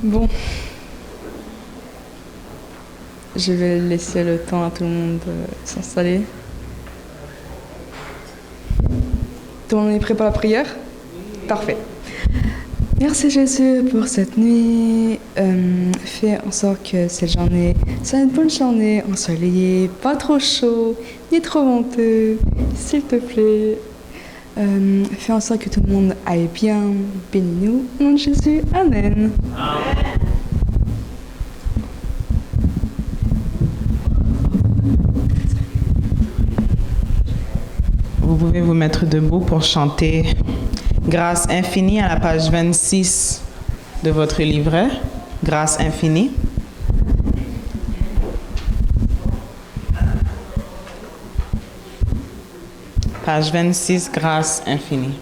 Bon, je vais laisser le temps à tout le monde de s'installer. Tout le monde est prêt pour la prière? Parfait. Merci Jésus pour cette nuit. Fais en sorte que cette journée soit une bonne journée ensoleillée, pas trop chaud, ni trop venteux, s'il te plaît. Fais en sorte que tout le monde aille bien. Bénis-nous. Au nom de Jésus. Amen. Vous pouvez vous mettre debout pour chanter Grâce infinie à la page 26 de votre livret. Grâce infinie. Page 26, Grâce infinie.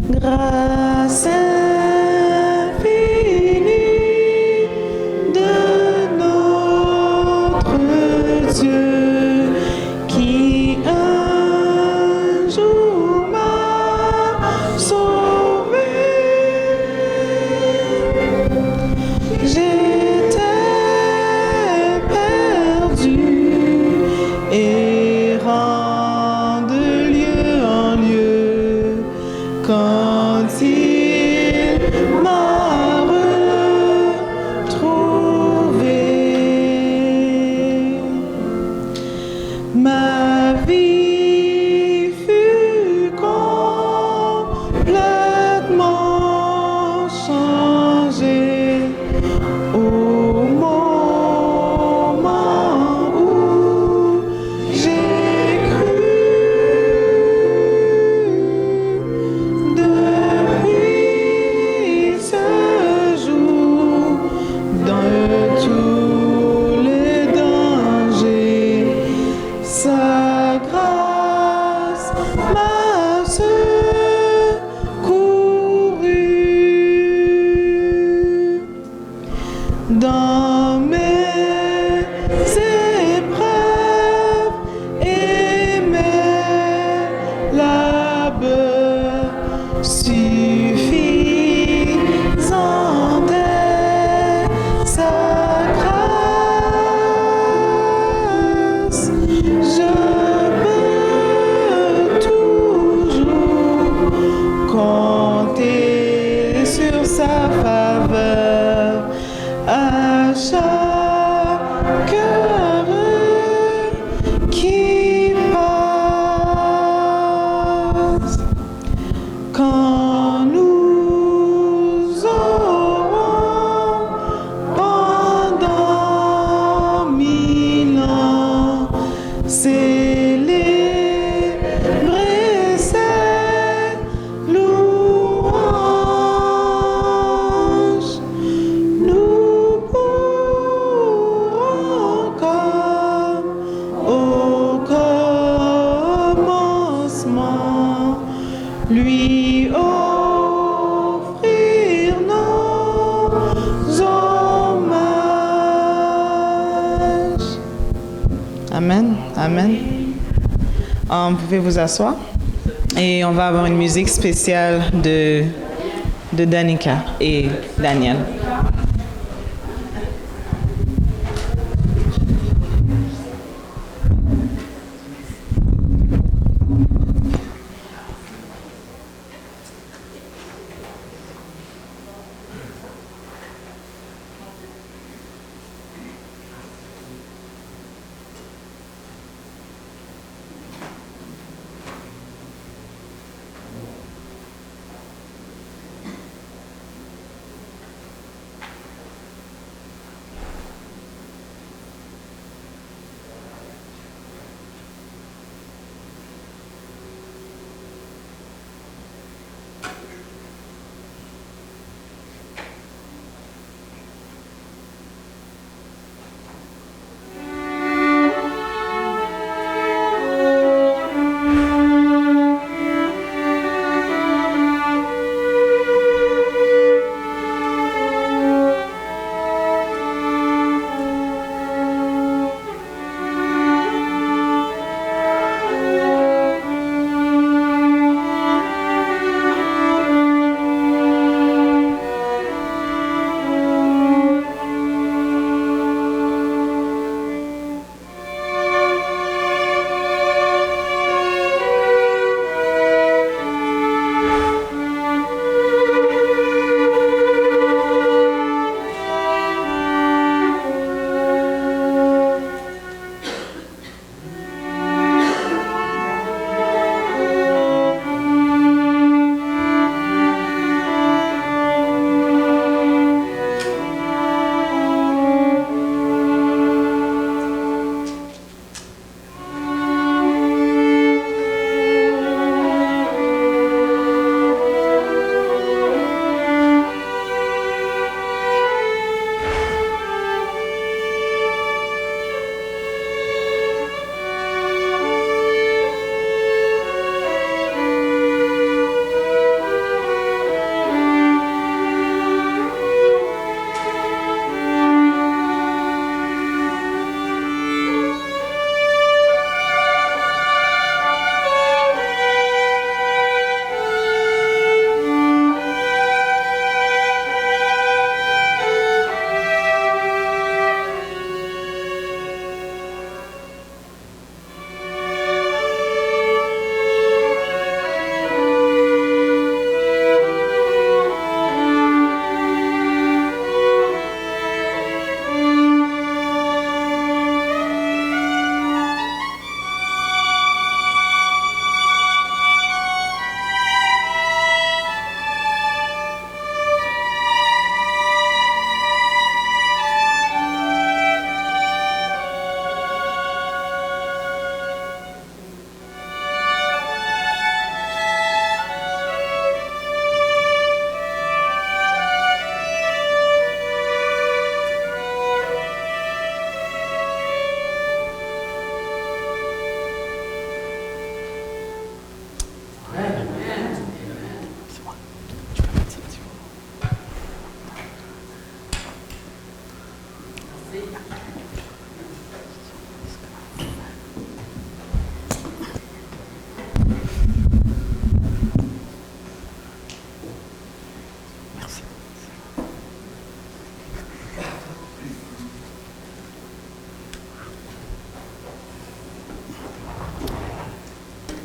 Grâce infinie de notre Dieu qui un jour m'a sauvé. J'étais perdu, errant de lieu en lieu. Quand il m'a retrouvé, ma vie fut complètement changée au moment où j'ai cru. Depuis ce jour, dans tous les dangers, sa grâce m'a secouru. Dans mes épreuves et mes labeurs, suffisante est sa grâce. Je peux toujours compter sur sa faveur à chaque heure qui passe. Quand nous aurons pendant 1000 ans célébré ses louanges, nous pourrons comme au commencement lui offrir nos hommages. Amen, amen. Vous pouvez vous asseoir et on va avoir une musique spéciale de Danica et Daniel.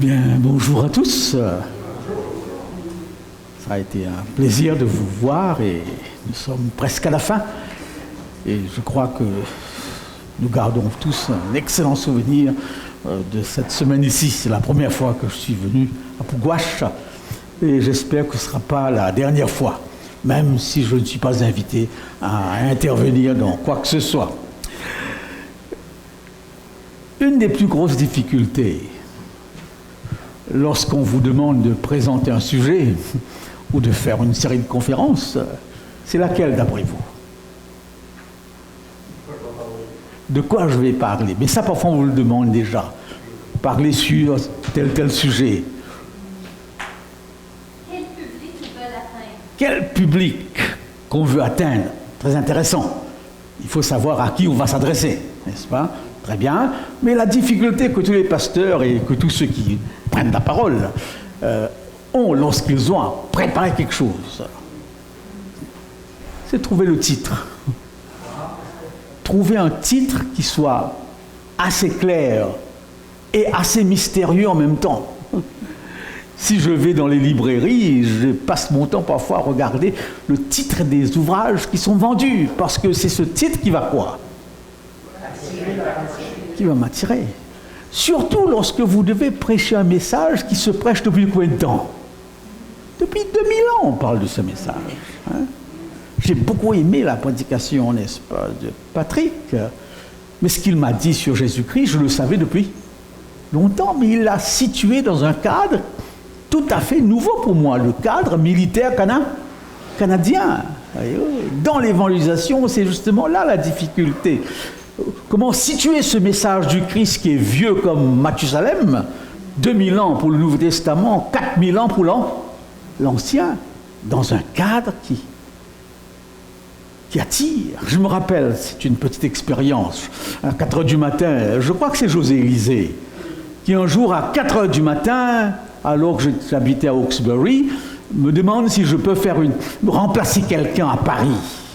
Bien, bonjour à tous. Ça a été un plaisir de vous voir et nous sommes presque à la fin. Et je crois que nous gardons tous un excellent souvenir de cette semaine ici. C'est la première fois que je suis venu à Pougouache et j'espère que ce ne sera pas la dernière fois, même si je ne suis pas invité à intervenir dans quoi que ce soit. Une des plus grosses difficultés lorsqu'on vous demande de présenter un sujet ou de faire une série de conférences, c'est laquelle d'après vous? De quoi je vais parler? Mais ça, parfois, on vous le demande déjà. Parler sur tel sujet. Quel public ils veulent atteindre? Quel public qu'on veut atteindre? Très intéressant. Il faut savoir à qui on va s'adresser, n'est-ce pas? Très bien. Mais la difficulté que tous les pasteurs et que tous ceux qui prennent la parole ont lorsqu'ils ont à préparer quelque chose, c'est trouver le titre. Trouver un titre qui soit assez clair et assez mystérieux en même temps. Si je vais dans les librairies, je passe mon temps parfois à regarder le titre des ouvrages qui sont vendus, parce que c'est ce titre qui va quoi? Qui va m'attirer. Surtout lorsque vous devez prêcher un message qui se prêche depuis combien de temps? Depuis 2000 ans, on parle de ce message. Hein? J'ai beaucoup aimé la prédication, n'est-ce pas, de Patrick. Mais ce qu'il m'a dit sur Jésus-Christ, je le savais depuis longtemps, mais il l'a situé dans un cadre tout à fait nouveau pour moi, le cadre militaire canadien. Dans l'évangélisation, c'est justement là la difficulté. Comment situer ce message du Christ qui est vieux comme Mathusalem, 2000 ans pour le Nouveau Testament, 4000 ans pour l'Ancien, dans un cadre qui attire. Je me rappelle, c'est une petite expérience, à 4 heures du matin, je crois que c'est José Élisée, qui un jour à 4 heures du matin, alors que j'habitais à Hawkesbury, me demande si je peux remplacer quelqu'un à Paris.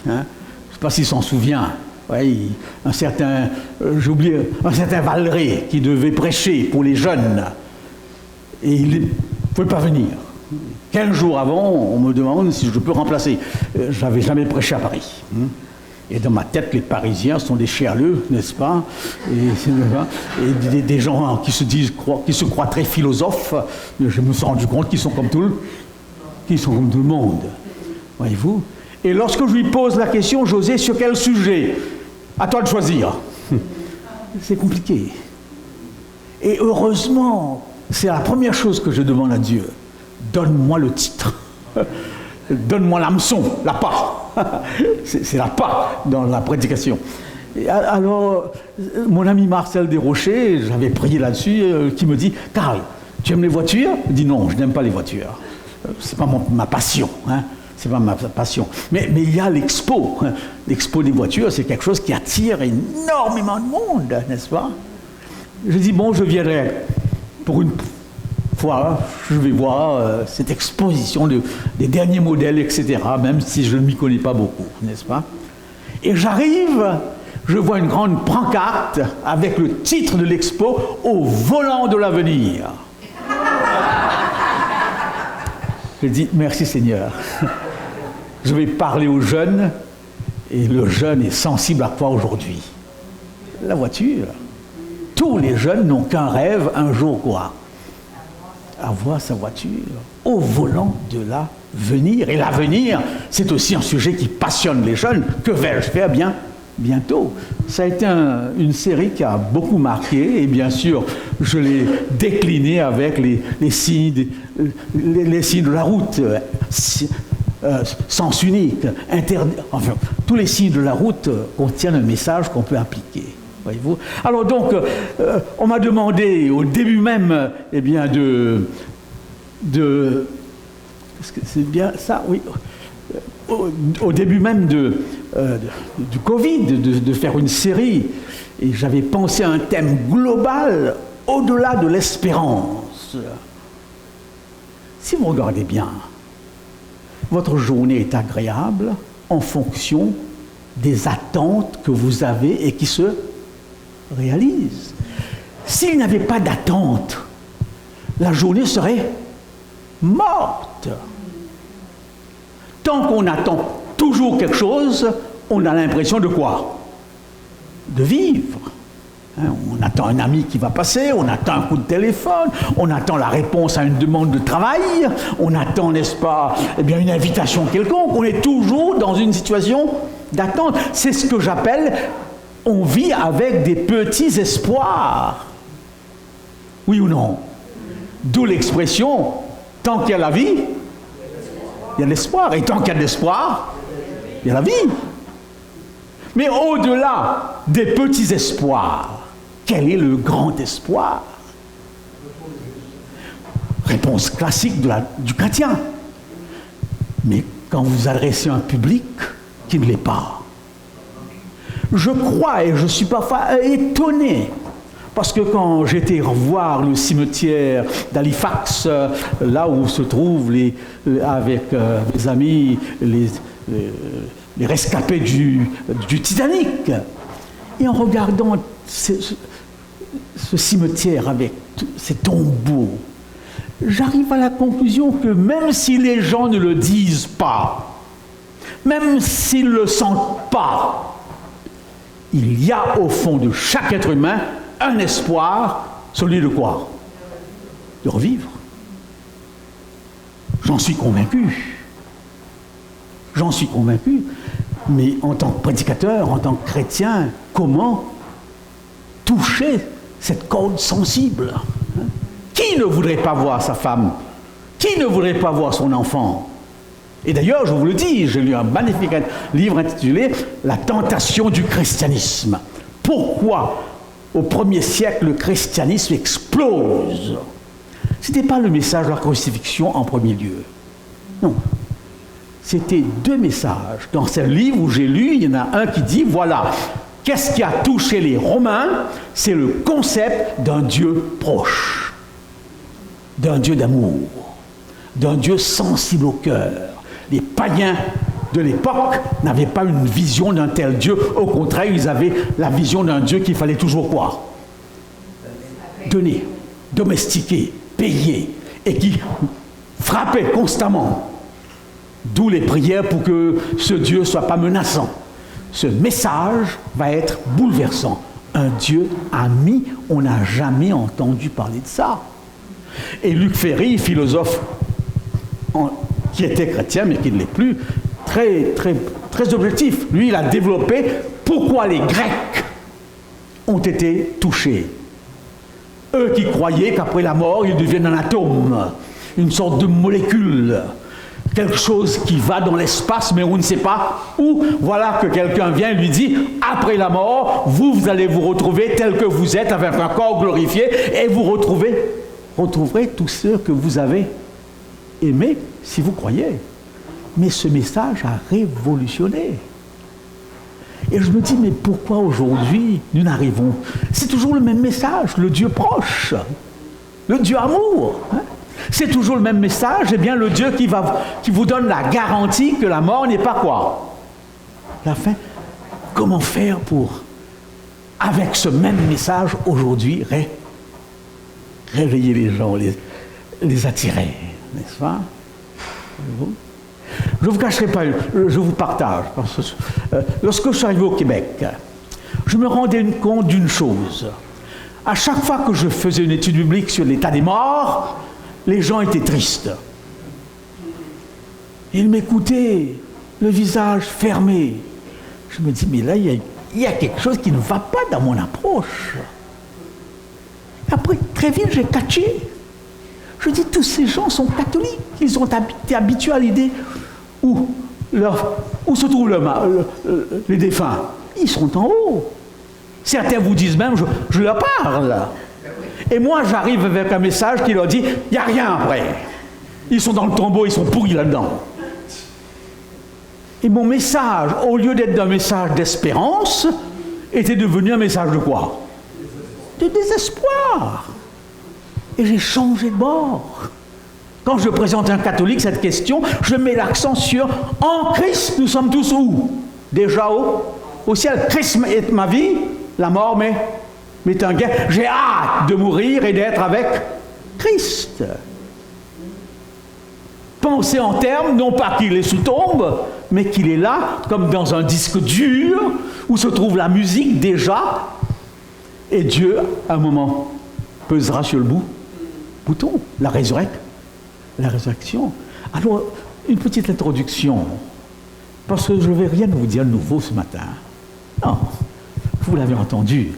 Hein. Je ne sais pas s'il s'en souvient. Oui, un certain Valeret qui devait prêcher pour les jeunes. Et il ne pouvait pas venir. 15 jours avant, on me demande si je peux remplacer. Je n'avais jamais prêché à Paris. Et dans ma tête, les Parisiens sont des chialeux, n'est-ce pas? Et des gens qui se croient très philosophes. Je me suis rendu compte qu'ils sont comme tout le monde. Voyez-vous? Et lorsque je lui pose la question, José, sur quel sujet? À toi de choisir. C'est compliqué. Et heureusement, c'est la première chose que je demande à Dieu. Donne-moi le titre. Donne-moi l'hameçon, l'appât. C'est l'appât dans la prédication. Et alors, mon ami Marcel Desrochers, j'avais prié là-dessus, qui me dit, Carl, tu aimes les voitures? Je dis non, je n'aime pas les voitures. C'est pas ma passion. Hein. C'est pas ma passion. Mais il y a l'expo. L'expo des voitures, c'est quelque chose qui attire énormément de monde, n'est-ce pas? Je dis, bon, je viendrai pour une fois, je vais voir cette exposition des derniers modèles, etc., même si je ne m'y connais pas beaucoup, n'est-ce pas? Et j'arrive, je vois une grande pancarte avec le titre de l'expo, « Au volant de l'avenir ». Je dis, merci Seigneur. Je vais parler aux jeunes, et le jeune est sensible à quoi aujourd'hui? La voiture. Tous les jeunes n'ont qu'un rêve, un jour quoi? Avoir sa voiture au volant de l'avenir. Et l'avenir, c'est aussi un sujet qui passionne les jeunes. Que vais-je faire bientôt? Ça a été une série qui a beaucoup marqué, et bien sûr, je l'ai décliné avec les signes de la route, sens unique, enfin, tous les signes de la route contiennent un message qu'on peut appliquer. Voyez-vous? Alors donc, on m'a demandé au début même, eh bien, est-ce que c'est bien ça? Oui. Au début même du Covid, de faire une série, et j'avais pensé à un thème global au-delà de l'espérance. Si vous regardez bien, votre journée est agréable en fonction des attentes que vous avez et qui se réalisent. S'il n'y avait pas d'attente, la journée serait morte. Tant qu'on attend toujours quelque chose, on a l'impression de quoi? De vivre. On attend un ami qui va passer, on attend un coup de téléphone, on attend la réponse à une demande de travail, on attend, n'est-ce pas, eh bien, une invitation quelconque. On est toujours dans une situation d'attente. C'est ce que j'appelle, on vit avec des petits espoirs. Oui ou non? D'où l'expression, tant qu'il y a la vie, il y a l'espoir. Et tant qu'il y a de l'espoir, il y a la vie. Mais au-delà des petits espoirs, quel est le grand espoir? Réponse classique du chrétien. Mais quand vous adressez un public qui ne l'est pas, je crois et je suis parfois étonné, parce que quand j'étais voir le cimetière d'Halifax, là où se trouvent avec mes amis les rescapés du Titanic, et en regardant ce cimetière avec ces tombeaux, j'arrive à la conclusion que même si les gens ne le disent pas, même s'ils ne le sentent pas, il y a au fond de chaque être humain un espoir, celui de quoi? De revivre. J'en suis convaincu. J'en suis convaincu. Mais en tant que prédicateur, en tant que chrétien, comment toucher cette corde sensible? Qui ne voudrait pas voir sa femme? Qui ne voudrait pas voir son enfant? Et d'ailleurs, je vous le dis, j'ai lu un magnifique livre intitulé « La tentation du christianisme ». Pourquoi, au 1er siècle, le christianisme explose? Ce n'était pas le message de la crucifixion en premier lieu. Non. C'était deux messages. Dans ce livre où j'ai lu, il y en a un qui dit, voilà, qu'est-ce qui a touché les Romains? C'est le concept d'un Dieu proche, d'un Dieu d'amour, d'un Dieu sensible au cœur. Les païens de l'époque n'avaient pas une vision d'un tel Dieu. Au contraire, ils avaient la vision d'un Dieu qu'il fallait toujours quoi? Donner, domestiquer, payer, et qui frappait constamment. D'où les prières pour que ce Dieu ne soit pas menaçant. Ce message va être bouleversant. Un Dieu ami, on n'a jamais entendu parler de ça. Et Luc Ferry, philosophe qui était chrétien mais qui ne l'est plus, très, très, très objectif. Lui, il a développé pourquoi les Grecs ont été touchés. Eux qui croyaient qu'après la mort, ils deviennent un atome, une sorte de molécule, quelque chose qui va dans l'espace, mais on ne sait pas où. Voilà que quelqu'un vient et lui dit, après la mort, vous allez vous retrouver tel que vous êtes, avec un corps glorifié, et vous retrouverez tous ceux que vous avez aimés, si vous croyez. Mais ce message a révolutionné. Et je me dis, mais pourquoi aujourd'hui nous n'arrivons? C'est toujours le même message, le Dieu proche, le Dieu amour. C'est toujours le même message, eh bien le Dieu qui vous donne la garantie que la mort n'est pas quoi? La fin. Comment faire pour, avec ce même message aujourd'hui, réveiller les gens, les attirer, n'est-ce pas? Je ne vous cacherai pas, je vous partage. Parce que, lorsque je suis arrivé au Québec, je me rendais compte d'une chose. À chaque fois que je faisais une étude biblique sur l'état des morts, les gens étaient tristes. Ils m'écoutaient, le visage fermé. Je me dis, mais là, il y a quelque chose qui ne va pas dans mon approche. Après, très vite, j'ai catché. Je dis, tous ces gens sont catholiques. Ils ont été habitués à l'idée où se trouvent les défunts. Ils sont en haut. Certains vous disent même, je leur parle. Et moi, j'arrive avec un message qui leur dit, il n'y a rien après. Ils sont dans le tombeau, ils sont pourris là-dedans. Et mon message, au lieu d'être un message d'espérance, était devenu un message de quoi? De désespoir. Et j'ai changé de bord. Quand je présente un catholique cette question, je mets l'accent sur « En Christ, nous sommes tous où? Déjà au ciel. Christ est ma vie, la mort m'est un gain. J'ai hâte de mourir et d'être avec Christ. Pensez en termes, non pas qu'il est sous tombe, mais qu'il est là, comme dans un disque dur, où se trouve la musique déjà, et Dieu, à un moment, pesera sur le bouton, la résurrection. Alors, une petite introduction, parce que je ne vais rien vous dire de nouveau ce matin. Non, vous l'avez entendu.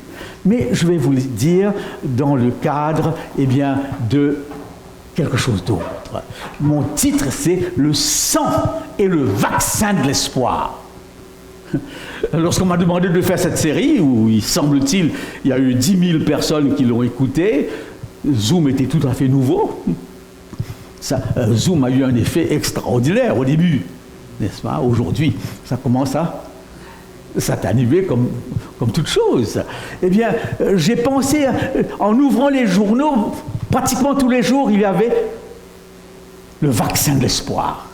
Mais je vais vous le dire dans le cadre, de quelque chose d'autre. Mon titre, c'est « Le sang et le vaccin de l'espoir ». Lorsqu'on m'a demandé de faire cette série, où il semble-t-il, il y a eu 10 000 personnes qui l'ont écouté, Zoom était tout à fait nouveau. Zoom a eu un effet extraordinaire au début, n'est-ce pas? Aujourd'hui, ça commence à s'atténuer comme toute chose. J'ai pensé, en ouvrant les journaux, pratiquement tous les jours, il y avait le vaccin de l'espoir.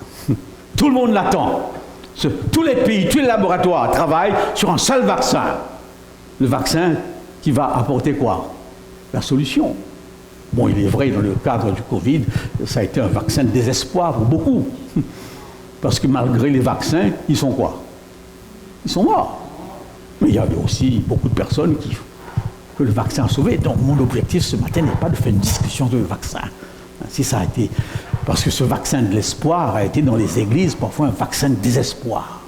Tout le monde l'attend. Tous les pays, tous les laboratoires travaillent sur un seul vaccin. Le vaccin qui va apporter quoi? La solution. Bon, il est vrai, dans le cadre du Covid, ça a été un vaccin de désespoir pour beaucoup. Parce que malgré les vaccins, ils sont quoi? Ils sont morts. Mais il y avait aussi beaucoup de personnes que le vaccin a sauvé. Donc mon objectif ce matin n'est pas de faire une discussion de vaccin. Si ça a été... Parce que ce vaccin de l'espoir a été dans les églises parfois un vaccin de désespoir.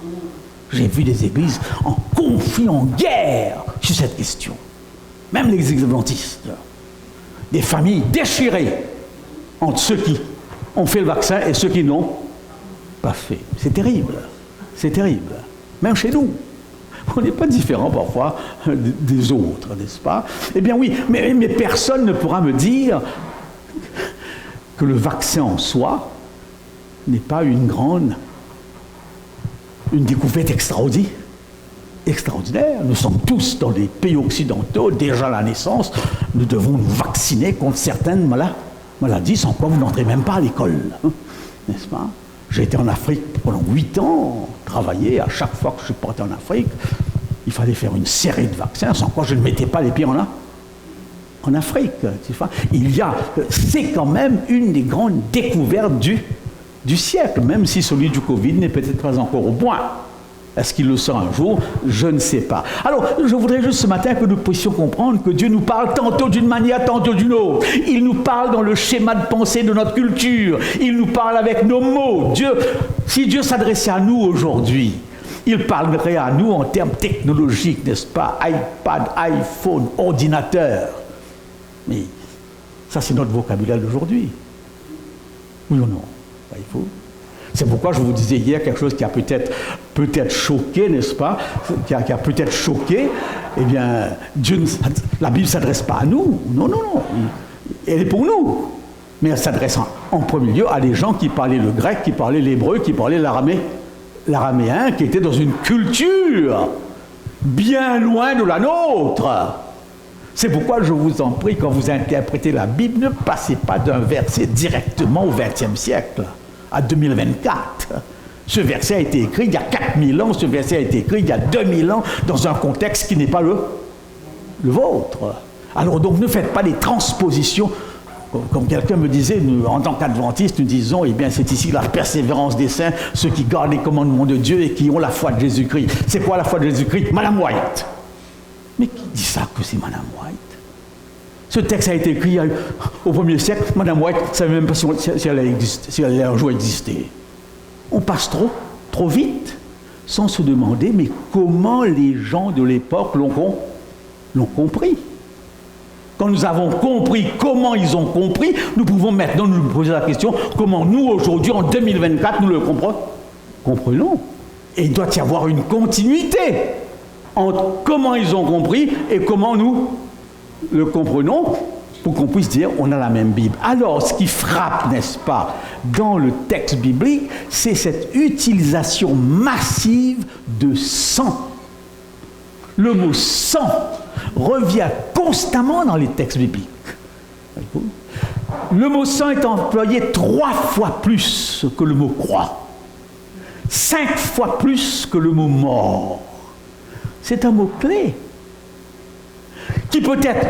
J'ai vu des églises en conflit, en guerre sur cette question. Même les adventistes. Des familles déchirées entre ceux qui ont fait le vaccin et ceux qui n'ont pas fait. C'est terrible. C'est terrible. Même chez nous. On n'est pas différent parfois des autres, n'est-ce pas? Eh bien oui, mais personne ne pourra me dire que le vaccin en soi n'est pas une découverte extraordinaire. Nous sommes tous dans les pays occidentaux, déjà à la naissance, nous devons nous vacciner contre certaines maladies sans quoi vous n'entrez même pas à l'école, n'est-ce pas? J'ai été en Afrique pendant 8 ans, travaillé, à chaque fois que je suis parti en Afrique, il fallait faire une série de vaccins, sans quoi je ne mettais pas les pieds en Afrique. C'est quand même une des grandes découvertes du siècle, même si celui du Covid n'est peut-être pas encore au point. Est-ce qu'il le sera un jour? Je ne sais pas. Alors, je voudrais juste ce matin que nous puissions comprendre que Dieu nous parle tantôt d'une manière, tantôt d'une autre. Il nous parle dans le schéma de pensée de notre culture. Il nous parle avec nos mots. Si Dieu s'adressait à nous aujourd'hui, il parlerait à nous en termes technologiques, n'est-ce pas? iPad, iPhone, ordinateur. Mais ça, c'est notre vocabulaire d'aujourd'hui. Oui ou non? Voyez-vous? C'est pourquoi je vous disais hier quelque chose qui a peut-être choqué, n'est-ce pas? Qui a peut-être choqué. Eh bien, la Bible ne s'adresse pas à nous. Non. Elle est pour nous. Mais elle s'adresse en premier lieu à des gens qui parlaient le grec, qui parlaient l'hébreu, qui parlaient l'araméen, qui étaient dans une culture bien loin de la nôtre. C'est pourquoi je vous en prie, quand vous interprétez la Bible, ne passez pas d'un verset directement au XXe siècle. À 2024. Ce verset a été écrit il y a 4000 ans, ce verset a été écrit il y a 2000 ans, dans un contexte qui n'est pas le vôtre. Alors donc ne faites pas des transpositions, comme quelqu'un me disait, nous, en tant qu'adventistes, nous disons, eh bien c'est ici la persévérance des saints, ceux qui gardent les commandements de Dieu et qui ont la foi de Jésus-Christ. C'est quoi la foi de Jésus-Christ? Madame White. Mais qui dit ça que c'est Madame White? Ce texte a été écrit au 1er siècle. Madame White ne savait même pas si elle allait un jour exister. On passe trop vite, sans se demander, mais comment les gens de l'époque l'ont compris. Quand nous avons compris comment ils ont compris, nous pouvons maintenant nous poser la question, comment nous, aujourd'hui, en 2024, nous le comprenons. Et il doit y avoir une continuité entre comment ils ont compris et comment nous le comprenons, pour qu'on puisse dire on a la même Bible. Alors, ce qui frappe, n'est-ce pas, dans le texte biblique, c'est cette utilisation massive de sang. Le mot sang revient constamment dans les textes bibliques. Le mot sang est employé 3 fois plus que le mot croix, 5 fois plus que le mot mort. C'est un mot clé qui peut-être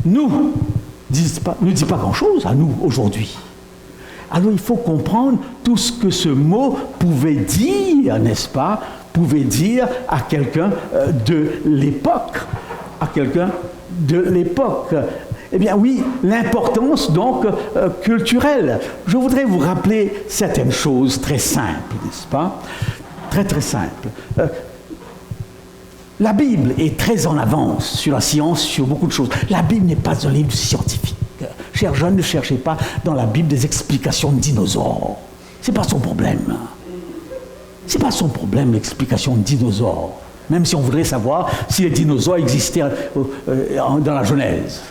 nous ne dit pas grand-chose à nous aujourd'hui. Alors il faut comprendre tout ce que ce mot pouvait dire, n'est-ce pas, pouvait dire à quelqu'un de l'époque, à quelqu'un de l'époque. Eh bien oui, l'importance donc culturelle. Je voudrais vous rappeler certaines choses très simples, n'est-ce pas? Très très simples. La Bible est très en avance sur la science, sur beaucoup de choses. La Bible n'est pas un livre scientifique. Chers jeunes, ne cherchez pas dans la Bible des explications de dinosaures. Ce n'est pas son problème. Ce n'est pas son problème, l'explication de dinosaures. Même si on voudrait savoir si les dinosaures existaient dans la Genèse.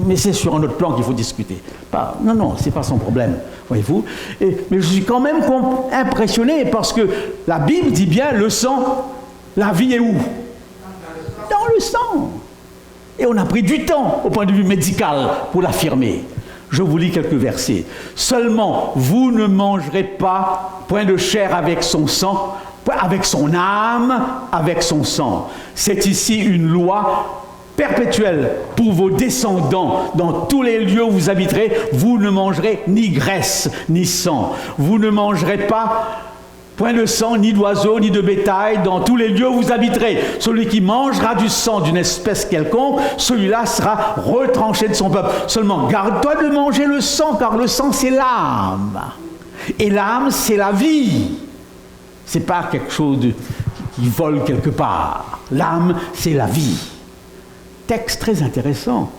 Mais c'est sur un autre plan qu'il faut discuter. Non, ce n'est pas son problème, voyez-vous. Mais je suis quand même impressionné parce que la Bible dit bien le sang, la vie est où? Dans le sang. Et on a pris du temps au point de vue médical pour l'affirmer. Je vous lis quelques versets. Seulement, vous ne mangerez pas point de chair avec son sang, avec son âme, avec son sang. C'est ici une loi perpétuelle pour vos descendants. Dans tous les lieux où vous habiterez, vous ne mangerez ni graisse, ni sang. Vous ne mangerez pas point de sang, ni d'oiseau, ni de bétail, dans tous les lieux où vous habiterez. Celui qui mangera du sang d'une espèce quelconque, celui-là sera retranché de son peuple. Seulement, garde-toi de manger le sang, car le sang, c'est l'âme. Et l'âme, c'est la vie. C'est pas quelque chose qui vole quelque part. L'âme, c'est la vie. Texte très intéressant.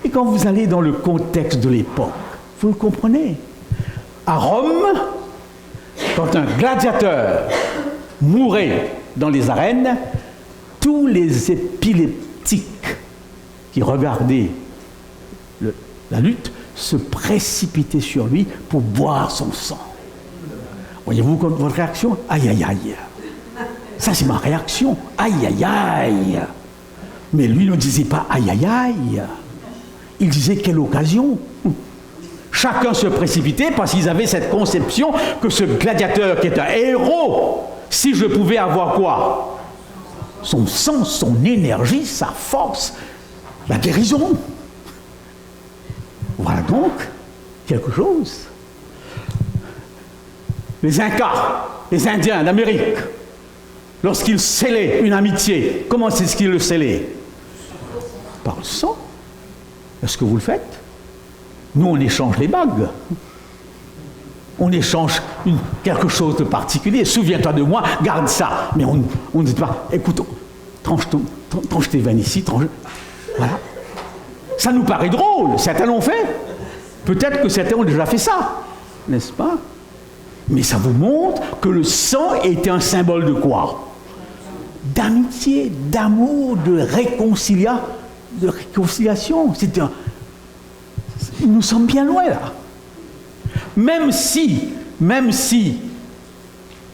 Et quand vous allez dans le contexte de l'époque, vous le comprenez. À Rome, quand un gladiateur mourait dans les arènes, tous les épileptiques qui regardaient la lutte se précipitaient sur lui pour boire son sang. Voyez-vous votre réaction? Aïe, aïe, aïe. Ça, c'est ma réaction. Aïe, aïe, aïe. Mais lui ne disait pas aïe, aïe, aïe. Il disait quelle occasion. Chacun se précipitait parce qu'ils avaient cette conception que ce gladiateur qui est un héros, si je pouvais avoir quoi? Son sang, son énergie, sa force, la guérison. Voilà donc quelque chose. Les Incas, les Indiens d'Amérique, lorsqu'ils scellaient une amitié, comment est-ce qu'ils le scellaient? Par le sang. Est-ce que vous le faites? Nous, on échange les bagues. On échange quelque chose de particulier. Souviens-toi de moi, garde ça. Mais on ne dit pas, écoute, tranche tes veines ici, voilà. Ça nous paraît drôle. Certains l'ont fait. Peut-être que certains ont déjà fait ça. N'est-ce pas? Mais ça vous montre que le sang était un symbole de quoi? D'amitié, d'amour, de réconciliation. Nous sommes bien loin là. Même si,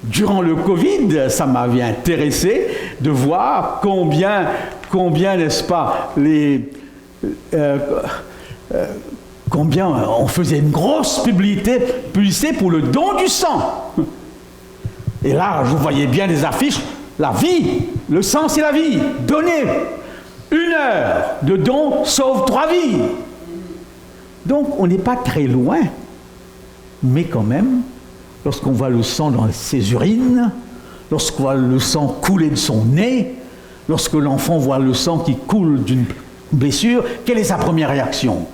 durant le Covid, ça m'avait intéressé de voir combien, n'est-ce pas, combien on faisait une grosse publicité pour le don du sang. Et là, je voyais bien des affiches, la vie, le sang c'est la vie, donnez 1 heure de don sauve 3 vies. Donc, on n'est pas très loin, mais quand même, lorsqu'on voit le sang dans ses urines, lorsqu'on voit le sang couler de son nez, lorsque l'enfant voit le sang qui coule d'une blessure, quelle est sa première réaction?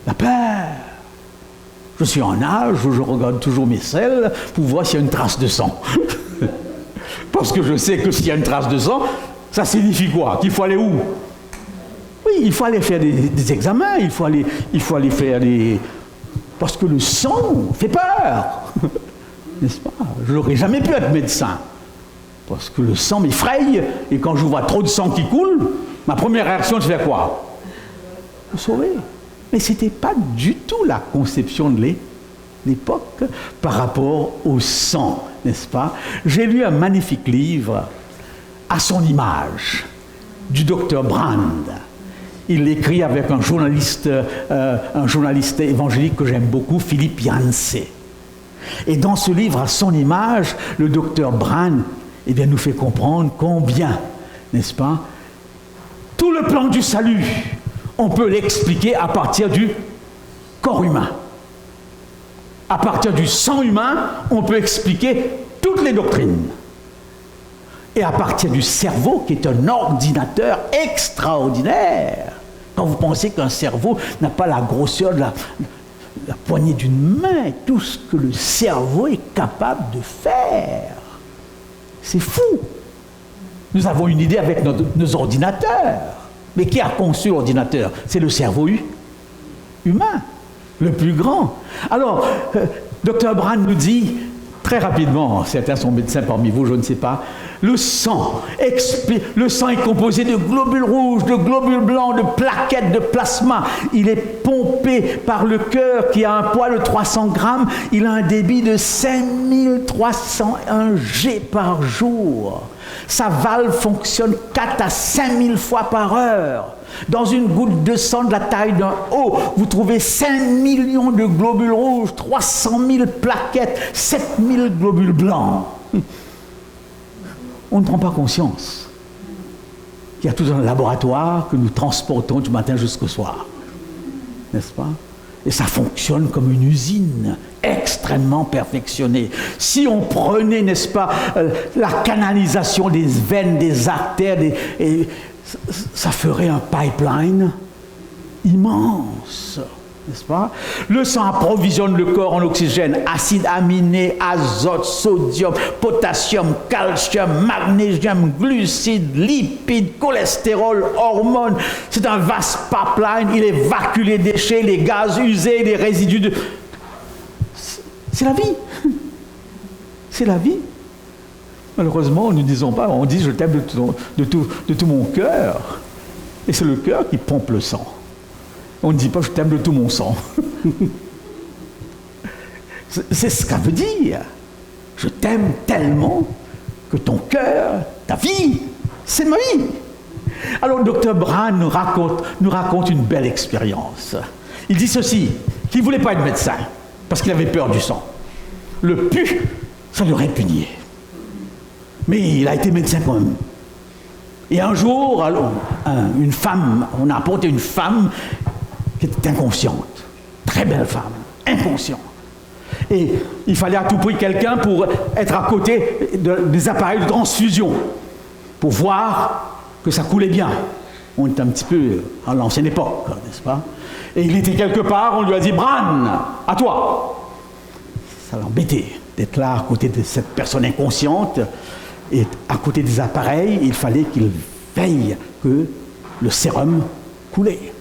La peur. Je suis en âge où je regarde toujours mes selles pour voir s'il y a une trace de sang. Parce que je sais que s'il y a une trace de sang, ça signifie quoi? Qu'il faut aller où? Oui, il faut aller faire des examens, il faut aller faire des... Parce que le sang fait peur. N'est-ce pas? Je n'aurais jamais pu être médecin. Parce que le sang m'effraie, et quand je vois trop de sang qui coule, ma première réaction, c'est faire quoi? Me sauver. Mais ce n'était pas du tout la conception de l'époque par rapport au sang, n'est-ce pas? J'ai lu un magnifique livre, À son image, du docteur Brand. Il l'écrit avec un journaliste évangélique que j'aime beaucoup, Philippe Yancey. Et dans ce livre, À son image, le docteur Brand nous fait comprendre combien, n'est-ce pas, tout le plan du salut on peut l'expliquer à partir du corps humain. À partir du sang humain, on peut expliquer toutes les doctrines. Et à partir du cerveau, qui est un ordinateur extraordinaire, quand vous pensez qu'un cerveau n'a pas la grosseur de la poignée d'une main, tout ce que le cerveau est capable de faire, c'est fou. Nous avons une idée avec nos ordinateurs. Mais qui a conçu l'ordinateur? C'est le cerveau humain, le plus grand. Alors, Dr. Brand nous dit, très rapidement, certains sont médecins parmi vous, je ne sais pas, le sang est composé de globules rouges, de globules blancs, de plaquettes, de plasma. Il est pompé par le cœur qui a un poids de 300 grammes. Il a un débit de 5301 G par jour. Sa valve fonctionne 4 à 5000 fois par heure. Dans une goutte de sang de la taille d'un O, vous trouvez 5 millions de globules rouges, 300 000 plaquettes, 7 000 globules blancs. On ne prend pas conscience qu'il y a tout un laboratoire que nous transportons du matin jusqu'au soir. N'est-ce pas? Et ça fonctionne comme une usine extrêmement perfectionnée. Si on prenait, n'est-ce pas, la canalisation des veines, des artères, ça ferait un pipeline immense, n'est-ce pas? Le sang approvisionne le corps en oxygène, acides aminés, azote, sodium, potassium, calcium, magnésium, glucides, lipides, cholestérol, hormones. C'est un vaste pipeline. Il évacue les déchets, les gaz usés, les résidus de... C'est la vie. C'est la vie. Malheureusement, nous ne disons pas, on dit je t'aime de tout mon cœur. Et c'est le cœur qui pompe le sang. On ne dit pas je t'aime de tout mon sang. C'est ce que ça veut dire. Je t'aime tellement que ton cœur, ta vie, c'est ma vie. Alors, Dr. Brand nous raconte une belle expérience. Il dit ceci, qu'il ne voulait pas être médecin, parce qu'il avait peur du sang. Le pu, ça le répugnait. Mais il a été médecin quand même. Et un jour, une femme, on a apporté une femme qui était inconsciente. Très belle femme, inconsciente. Et il fallait à tout prix quelqu'un pour être à côté des appareils de transfusion, pour voir que ça coulait bien. On est un petit peu à l'ancienne époque, n'est-ce pas? Et il était quelque part, on lui a dit « Bran, à toi !» Ça l'embêtait d'être là à côté de cette personne inconsciente. Et à côté des appareils, il fallait qu'il veille que le sérum coulait.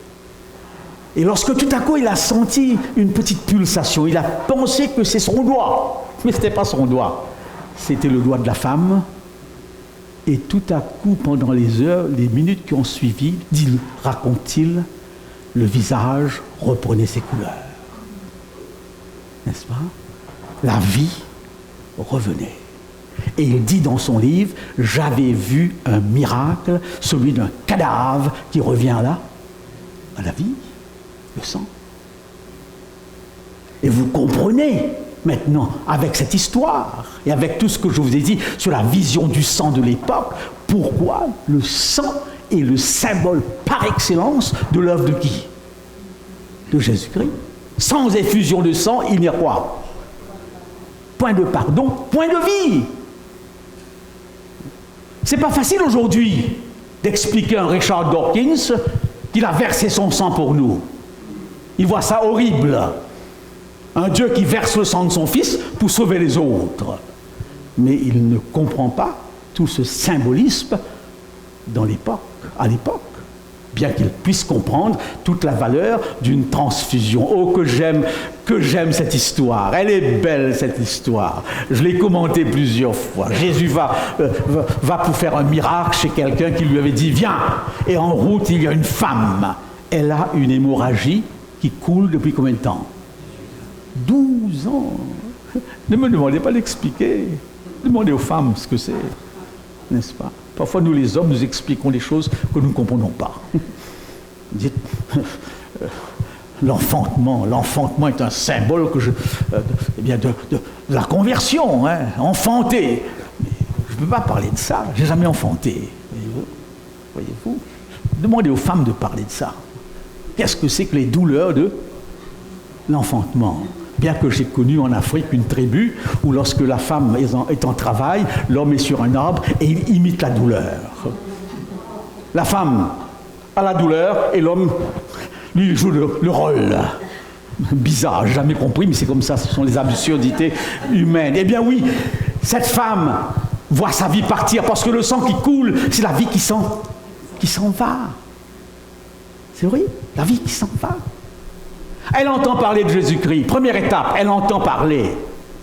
Et lorsque tout à coup, il a senti une petite pulsation, il a pensé que c'est son doigt. Mais ce n'était pas son doigt. C'était le doigt de la femme. Et tout à coup, pendant les heures, les minutes qui ont suivi, raconte-t-il, le visage reprenait ses couleurs. N'est-ce pas? La vie revenait. Et il dit dans son livre, j'avais vu un miracle, celui d'un cadavre qui revient là, à la vie, le sang. Et vous comprenez maintenant, avec cette histoire, et avec tout ce que je vous ai dit sur la vision du sang de l'époque, pourquoi le sang est le symbole par excellence de l'œuvre de qui? De Jésus-Christ. Sans effusion de sang, il n'y a quoi? Point de pardon, point de vie. C'est pas facile aujourd'hui d'expliquer à un Richard Dawkins qu'il a versé son sang pour nous. Il voit ça horrible. Un Dieu qui verse le sang de son Fils pour sauver les autres. Mais il ne comprend pas tout ce symbolisme à l'époque. Bien qu'il puisse comprendre toute la valeur d'une transfusion. Oh, que j'aime cette histoire. Elle est belle, cette histoire. Je l'ai commentée plusieurs fois. Jésus va pour faire un miracle chez quelqu'un qui lui avait dit « Viens !» Et en route, il y a une femme. Elle a une hémorragie qui coule depuis combien de temps? 12 ans. Ne me demandez pas d'expliquer. Demandez aux femmes ce que c'est. N'est-ce pas? Parfois, nous les hommes, nous expliquons des choses que nous ne comprenons pas. Dites, l'enfantement est un symbole de la conversion, hein, enfanter. Mais je ne peux pas parler de ça, je n'ai jamais enfanté. Voyez-vous? Demandez aux femmes de parler de ça. Qu'est-ce que c'est que les douleurs de l'enfantement? Bien que j'ai connu en Afrique une tribu où lorsque la femme est en travail, l'homme est sur un arbre et il imite la douleur. La femme a la douleur et l'homme lui joue le rôle. Bizarre, j'ai jamais compris, mais c'est comme ça, ce sont les absurdités humaines. Eh bien oui, cette femme voit sa vie partir parce que le sang qui coule, c'est la vie qui s'en va. C'est vrai, la vie qui s'en va. Elle entend parler de Jésus-Christ. Première étape, elle entend parler.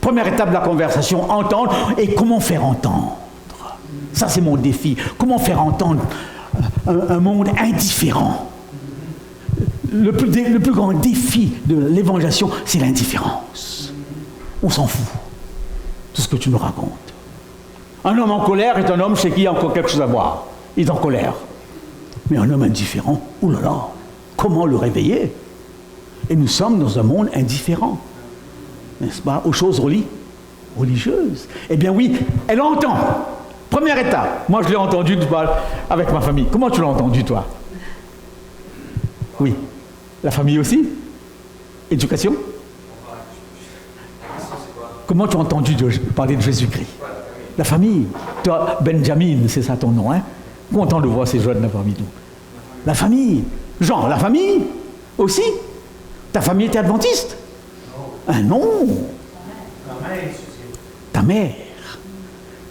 Première étape de la conversation, entendre. Et comment faire entendre? Ça, c'est mon défi. Comment faire entendre un monde indifférent? Le plus grand défi de l'évangélisation, c'est l'indifférence. On s'en fout. Tout ce que tu nous racontes. Un homme en colère est un homme chez qui il y a encore quelque chose à voir. Il est en colère. Mais un homme indifférent, oulala, comment le réveiller? Et nous sommes dans un monde indifférent, n'est-ce pas, aux choses religieuses. Eh bien oui, elle entend. Première étape. Moi, je l'ai entendu avec ma famille. Comment tu l'as entendu, toi? Oui. La famille aussi? Éducation? Comment tu as entendu parler de Jésus-Christ? La famille. Toi, Benjamin, c'est ça ton nom, hein? Content de voir ces jeunes parmi nous. La famille. Jean, la famille aussi? Ta famille était adventiste? Ah non. Ta mère.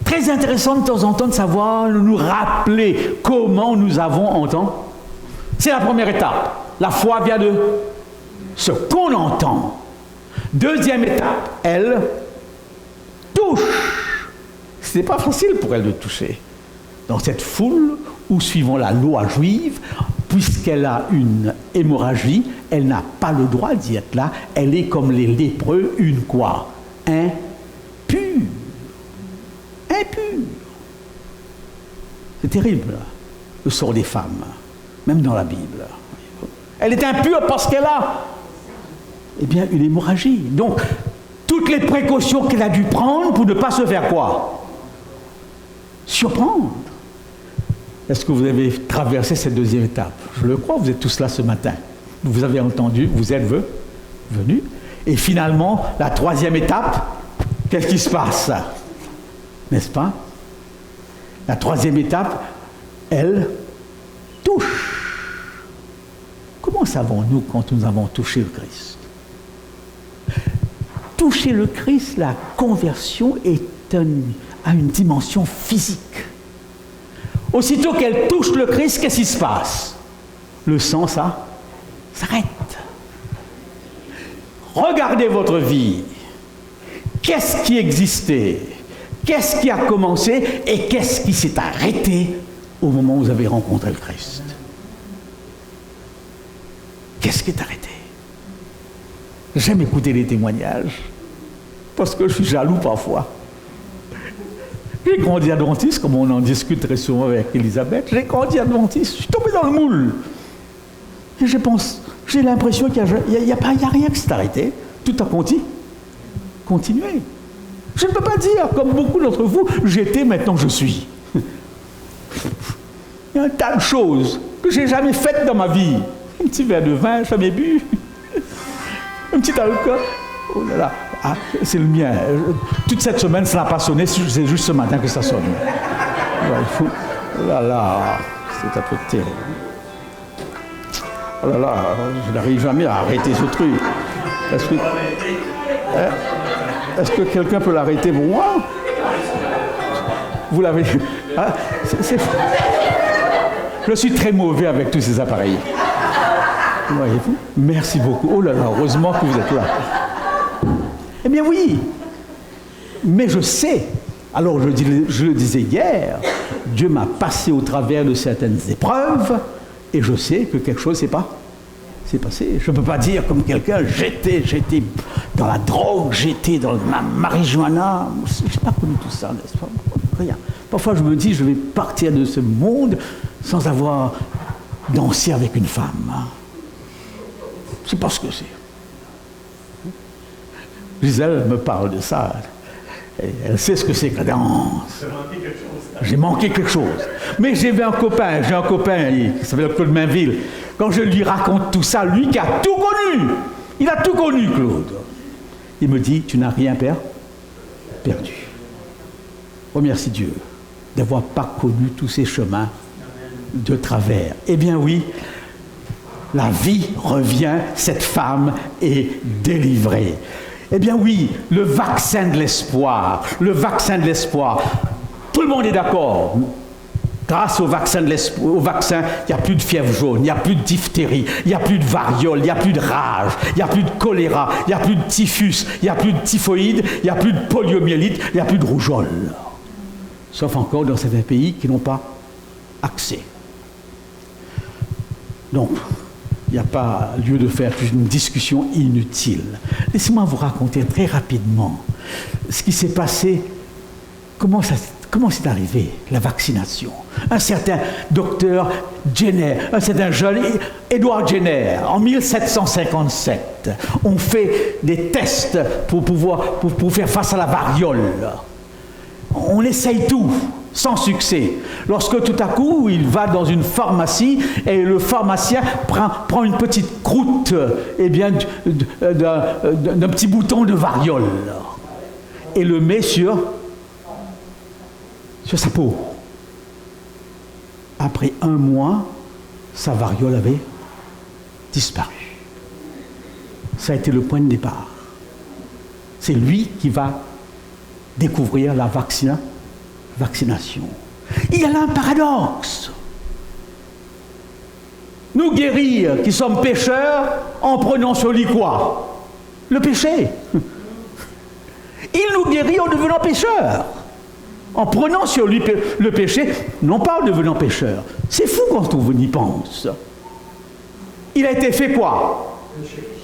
Très intéressant de temps en temps de savoir, de nous rappeler comment nous avons entendu. C'est la première étape. La foi vient de ce qu'on entend. Deuxième étape, elle touche. Ce n'est pas facile pour elle de toucher. Dans cette foule où, suivant la loi juive, puisqu'elle a une hémorragie, elle n'a pas le droit d'y être là. Elle est comme les lépreux, une quoi? Impure. Impure. C'est terrible, le sort des femmes, même dans la Bible. Elle est impure parce qu'elle a, eh bien, une hémorragie. Donc, toutes les précautions qu'elle a dû prendre pour ne pas se faire quoi? Surprendre. Est-ce que vous avez traversé cette deuxième étape? Je le crois, vous êtes tous là ce matin. Vous avez entendu, vous êtes venus. Et finalement, la troisième étape, qu'est-ce qui se passe? N'est-ce pas? La troisième étape, elle touche. Comment savons-nous quand nous avons touché le Christ? Toucher le Christ, la conversion a une dimension physique. Aussitôt qu'elle touche le Christ, qu'est-ce qui se passe? Le sang, ça s'arrête. Regardez votre vie. Qu'est-ce qui existait? Qu'est-ce qui a commencé? Et qu'est-ce qui s'est arrêté au moment où vous avez rencontré le Christ? Qu'est-ce qui est arrêté? J'aime écouter les témoignages parce que je suis jaloux parfois. J'ai grandi adventiste, comme on en discute très souvent avec Elisabeth. J'ai grandi adventiste, je suis tombé dans le moule. Et j'ai l'impression qu'il n'y a rien qui s'est arrêté. Tout a continué. Je ne peux pas dire, comme beaucoup d'entre vous, j'étais, maintenant je suis. Il y a un tas de choses que je n'ai jamais faites dans ma vie. Un petit verre de vin, jamais bu. Un petit alcool. Oh là là, ah, c'est le mien. Toute cette semaine, ça n'a pas sonné, c'est juste ce matin que ça sonne. Oh là là, c'est un peu terrible. Oh là là, je n'arrive jamais à arrêter ce truc. Est-ce que quelqu'un peut l'arrêter pour moi? Vous l'avez... Ah, je suis très mauvais avec tous ces appareils. Voyez-vous? Merci beaucoup. Oh là là, heureusement que vous êtes là. Eh bien oui, mais je sais, alors je le disais hier, Dieu m'a passé au travers de certaines épreuves et je sais que quelque chose s'est passé. Je ne peux pas dire comme quelqu'un, j'étais dans la drogue, j'étais dans la marijuana. Je n'ai pas connu tout ça, n'est-ce pas? Rien. Parfois je me dis, je vais partir de ce monde sans avoir dansé avec une femme. Je ne sais pas ce que c'est. Gisèle me parle de ça. Elle sait ce que c'est que la danse. J'ai manqué quelque chose. Mais j'ai un copain qui s'appelle Claude Mainville. Quand je lui raconte tout ça, lui qui a tout connu, il a tout connu, Claude. Il me dit, tu n'as rien perdu. Remercie Dieu d'avoir parcouru tous ces chemins de travers. Eh bien oui, la vie revient, cette femme est délivrée. Eh bien oui, le vaccin de l'espoir, tout le monde est d'accord. Grâce au vaccin, il n'y a plus de fièvre jaune, il n'y a plus de diphtérie, il n'y a plus de variole, il n'y a plus de rage, il n'y a plus de choléra, il n'y a plus de typhus, il n'y a plus de typhoïde, il n'y a plus de poliomyélite, il n'y a plus de rougeole. Sauf encore dans certains pays qui n'ont pas accès. Donc, il n'y a pas lieu de faire une discussion inutile. Laissez-moi vous raconter très rapidement ce qui s'est passé, comment c'est arrivé, la vaccination. Un certain docteur Jenner, un certain jeune Edward Jenner, en 1757, ont fait des tests pour faire face à la variole. On essaye tout, sans succès. Lorsque tout à coup, il va dans une pharmacie et le pharmacien prend une petite croûte d'un petit bouton de variole et le met sur sa peau. Après 1 mois, sa variole avait disparu. Ça a été le point de départ. C'est lui qui va découvrir la vaccination. Il y a là un paradoxe. Nous guérir qui sommes pécheurs en prenant sur lui quoi? Le péché. Il nous guérit en devenant pécheurs. En prenant sur lui le péché, non pas en devenant pécheur. C'est fou quand on y pense. Il a été fait quoi?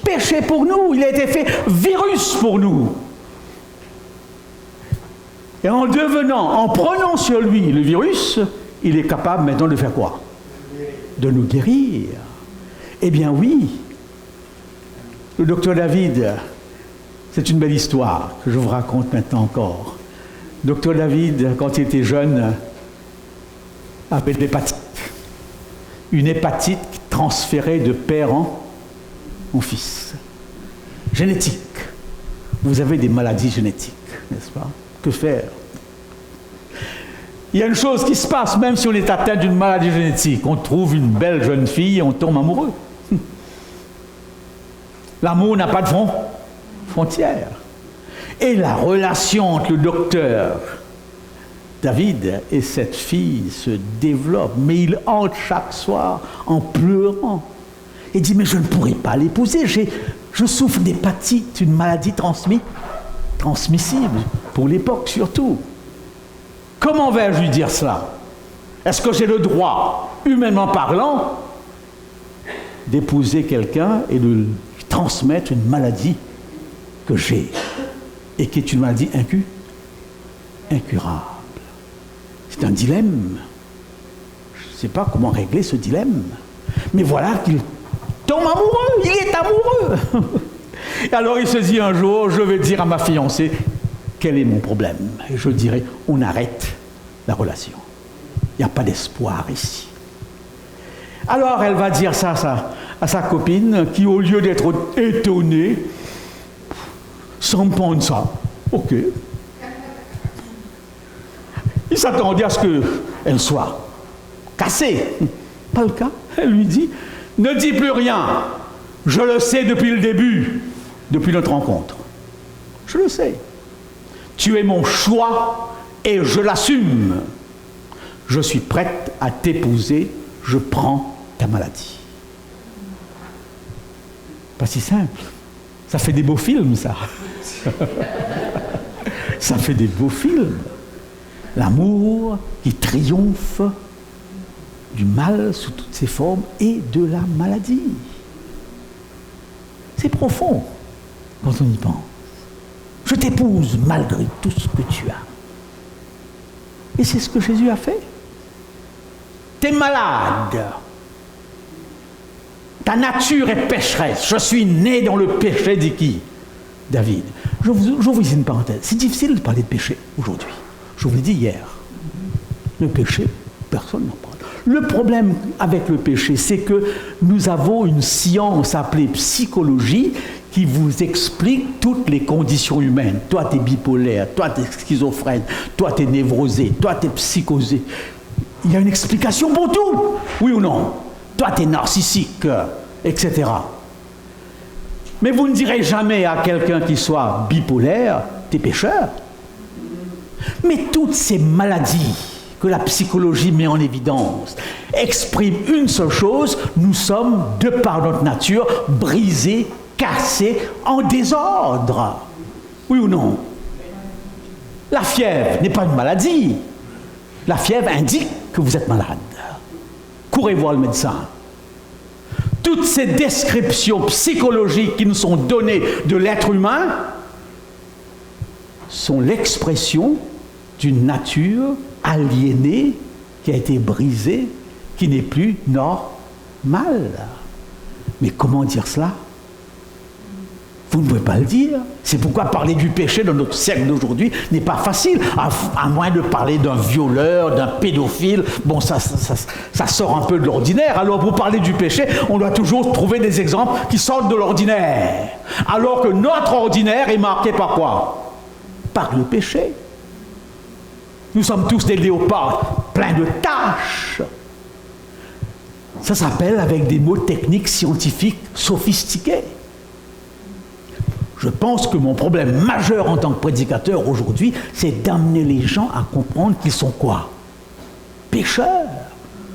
Péché pour nous. Il a été fait virus pour nous. Et en prenant sur lui le virus, il est capable maintenant de faire quoi? De nous guérir. Eh bien oui, le docteur David, c'est une belle histoire que je vous raconte maintenant encore. Docteur David, quand il était jeune, avait de l'hépatite. Une hépatite qui transférait de père en fils. Génétique. Vous avez des maladies génétiques, n'est-ce pas? Que faire? Il y a une chose qui se passe, même si on est atteint d'une maladie génétique. On trouve une belle jeune fille et on tombe amoureux. L'amour n'a pas de frontières. Et la relation entre le docteur David et cette fille se développe. Mais il entre chaque soir en pleurant. Il dit, mais je ne pourrai pas l'épouser. Je souffre d'hépatite, une maladie transmissible, pour l'époque surtout. Comment vais-je lui dire cela? Est-ce que j'ai le droit, humainement parlant, d'épouser quelqu'un et de lui transmettre une maladie que j'ai et qui est une maladie incurable? C'est un dilemme. Je ne sais pas comment régler ce dilemme. Mais voilà qu'il tombe amoureux, il est amoureux. Et alors il se dit un jour, je vais dire à ma fiancée, quel est mon problème? Et je dirais, on arrête la relation. Il n'y a pas d'espoir ici. Alors elle va dire ça à sa copine, qui au lieu d'être étonnée, s'en prend ça. Ok. Il s'attendait à ce qu'elle soit cassée. Pas le cas. Elle lui dit, ne dis plus rien. Je le sais depuis le début, depuis notre rencontre. Je le sais. Tu es mon choix et je l'assume. Je suis prête à t'épouser. Je prends ta maladie. Pas si simple. Ça fait des beaux films, ça. Ça fait des beaux films. L'amour qui triomphe du mal sous toutes ses formes et de la maladie. C'est profond quand on y pense. Je t'épouse malgré tout ce que tu as. Et c'est ce que Jésus a fait. T'es malade. Ta nature est pécheresse. Je suis né dans le péché, dit qui? David. j'ouvre ici une parenthèse. C'est difficile de parler de péché aujourd'hui. Je vous l'ai dit hier. Le péché, personne n'en parle. Le problème avec le péché, c'est que nous avons une science appelée psychologie qui vous explique toutes les conditions humaines. Toi, tu es bipolaire, toi, tu es schizophrène, toi, tu es névrosé, toi, tu es psychosé. Il y a une explication pour tout, oui ou non? Toi, tu es narcissique, etc. Mais vous ne direz jamais à quelqu'un qui soit bipolaire, tu es pécheur. Mais toutes ces maladies que la psychologie met en évidence expriment une seule chose: nous sommes, de par notre nature, brisés, cassés, en désordre. Oui ou non? La fièvre n'est pas une maladie. La fièvre indique que vous êtes malade. Courez voir le médecin. Toutes ces descriptions psychologiques qui nous sont données de l'être humain sont l'expression d'une nature aliénée qui a été brisée, qui n'est plus normale. Mais comment dire cela? Vous ne pouvez pas le dire. C'est pourquoi parler du péché dans notre siècle d'aujourd'hui n'est pas facile, à moins de parler d'un violeur, d'un pédophile. Bon, ça sort un peu de l'ordinaire. Alors pour parler du péché, on doit toujours trouver des exemples qui sortent de l'ordinaire. Alors que notre ordinaire est marqué par quoi? Par le péché. Nous sommes tous des léopards pleins de taches. Ça s'appelle, avec des mots techniques scientifiques sophistiqués. Je pense que mon problème majeur en tant que prédicateur aujourd'hui, c'est d'amener les gens à comprendre qu'ils sont quoi? Pécheurs.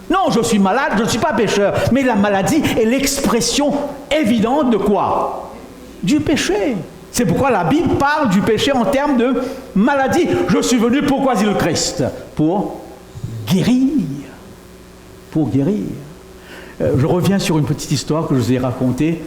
Non, je suis malade, je ne suis pas pécheur. Mais la maladie est l'expression évidente de quoi? Du péché. C'est pourquoi la Bible parle du péché en termes de maladie. Je suis venu, pourquoi dit le Christ? Pour guérir. Pour guérir. Je reviens sur une petite histoire que je vous ai racontée.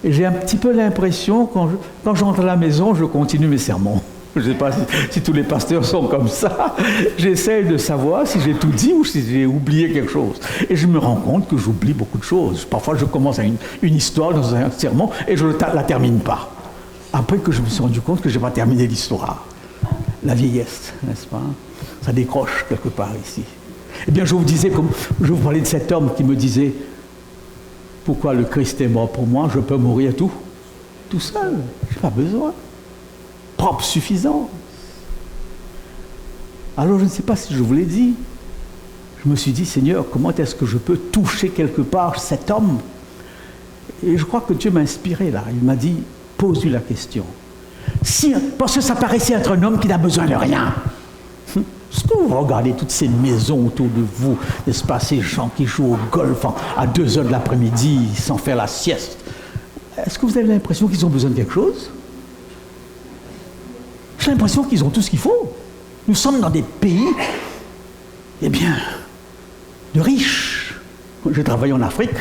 Et j'ai un petit peu l'impression, quand j'entre à la maison, je continue mes sermons. Je ne sais pas si tous les pasteurs sont comme ça. J'essaie de savoir si j'ai tout dit ou si j'ai oublié quelque chose. Et je me rends compte que j'oublie beaucoup de choses. Parfois, je commence à une histoire dans un sermon et je ne la termine pas. Après que je me suis rendu compte que je n'ai pas terminé l'histoire. La vieillesse, n'est-ce pas? Ça décroche quelque part ici. Eh bien, je vous parlais de cet homme qui me disait: pourquoi le Christ est mort pour moi? Je peux mourir tout seul. Je n'ai pas besoin. Propre suffisance. Alors, je ne sais pas si je vous l'ai dit. Je me suis dit: Seigneur, comment est-ce que je peux toucher quelque part cet homme? Et je crois que Dieu m'a inspiré là. Il m'a dit: pose-lui la question. Parce que ça paraissait être un homme qui n'a besoin de rien. Est-ce que vous regardez toutes ces maisons autour de vous, n'est-ce pas, ces gens qui jouent au golf à 2h de l'après-midi sans faire la sieste? Est-ce que vous avez l'impression qu'ils ont besoin de quelque chose? J'ai l'impression qu'ils ont tout ce qu'il faut. Nous sommes dans des pays, eh bien, de riches. J'ai travaillé en Afrique,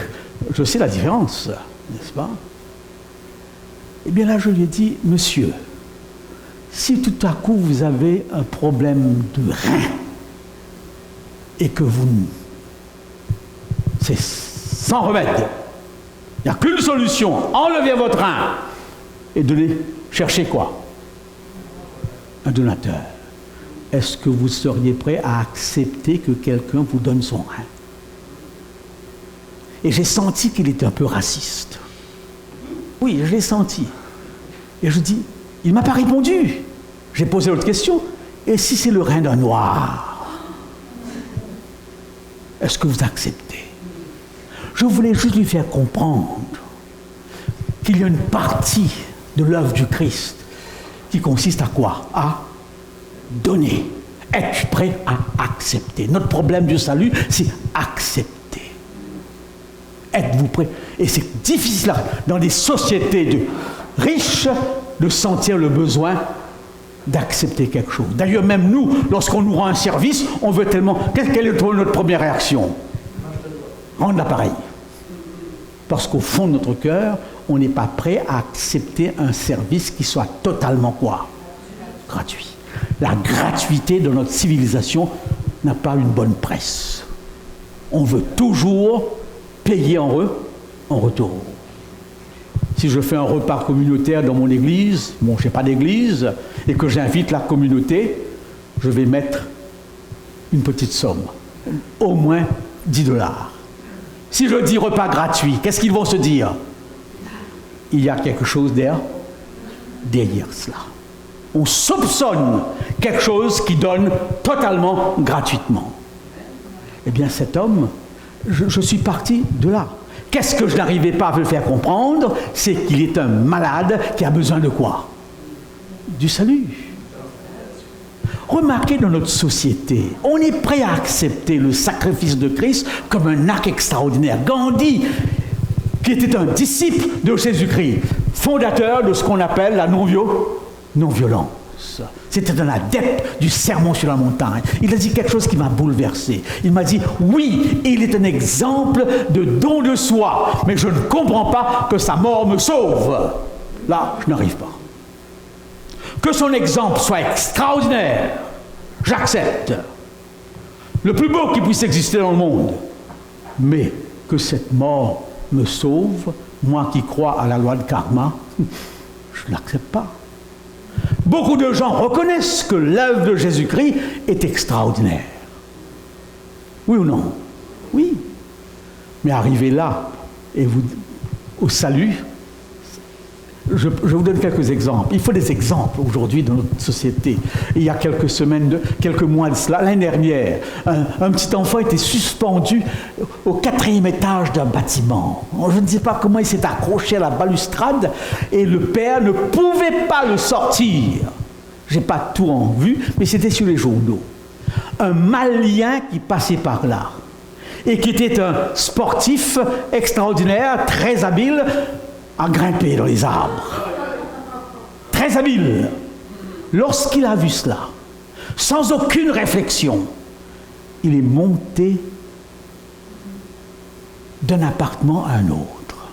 je sais la différence, n'est-ce pas? Eh bien là, je lui ai dit: monsieur, si tout à coup vous avez un problème de rein et que c'est sans remède, il n'y a qu'une solution: enlevez votre rein et donnez, cherchez quoi? Un donateur. Est-ce que vous seriez prêt à accepter que quelqu'un vous donne son rein? Et j'ai senti qu'il était un peu raciste. Oui, je l'ai senti. Et je dis, il ne m'a pas répondu. J'ai posé l'autre question. Et si c'est le rein d'un noir? Est-ce que vous acceptez? Je voulais juste lui faire comprendre qu'il y a une partie de l'œuvre du Christ qui consiste à quoi? À donner. Être prêt à accepter. Notre problème du salut, c'est accepter. Êtes-vous prêt? Et c'est difficile dans des sociétés de riches de sentir le besoin d'accepter quelque chose. D'ailleurs, même nous, lorsqu'on nous rend un service, on veut tellement... Quelle est notre première réaction? Rendre l'appareil. Parce qu'au fond de notre cœur, on n'est pas prêt à accepter un service qui soit totalement quoi? Gratuit. La gratuité de notre civilisation n'a pas une bonne presse. On veut toujours payer en retour. Si je fais un repas communautaire dans mon église, bon, je n'ai pas d'église, et que j'invite la communauté, je vais mettre une petite somme, au moins 10 $. Si je dis repas gratuit, qu'est-ce qu'ils vont se dire? Il y a quelque chose derrière cela. On soupçonne quelque chose qui donne totalement gratuitement. Eh bien, cet homme, je suis parti de là. Qu'est-ce que je n'arrivais pas à le faire comprendre? C'est qu'il est un malade qui a besoin de quoi? Du salut. Remarquez dans notre société, on est prêt à accepter le sacrifice de Christ comme un acte extraordinaire. Gandhi, qui était un disciple de Jésus-Christ, fondateur de ce qu'on appelle la non-violence. C'était un adepte du sermon sur la montagne. Il a dit quelque chose qui m'a bouleversé. Il m'a dit, oui, il est un exemple de don de soi, mais je ne comprends pas que sa mort me sauve. Là, je n'arrive pas. Que son exemple soit extraordinaire, j'accepte. Le plus beau qui puisse exister dans le monde. Mais que cette mort me sauve, moi qui crois à la loi de karma, je ne l'accepte pas. Beaucoup de gens reconnaissent que l'œuvre de Jésus-Christ est extraordinaire. Oui ou non? Oui. Mais arriver là, et vous, au salut, je vous donne quelques exemples. Il faut des exemples aujourd'hui dans notre société. Il y a quelques semaines, quelques mois de cela, l'année dernière, un petit enfant était suspendu au 4e étage d'un bâtiment. Je ne sais pas comment il s'est accroché à la balustrade et le père ne pouvait pas le sortir. Je n'ai pas tout en vue, mais c'était sur les journaux. Un Malien qui passait par là et qui était un sportif extraordinaire, très habile, à grimper dans les arbres. Très habile. Lorsqu'il a vu cela, sans aucune réflexion, il est monté d'un appartement à un autre.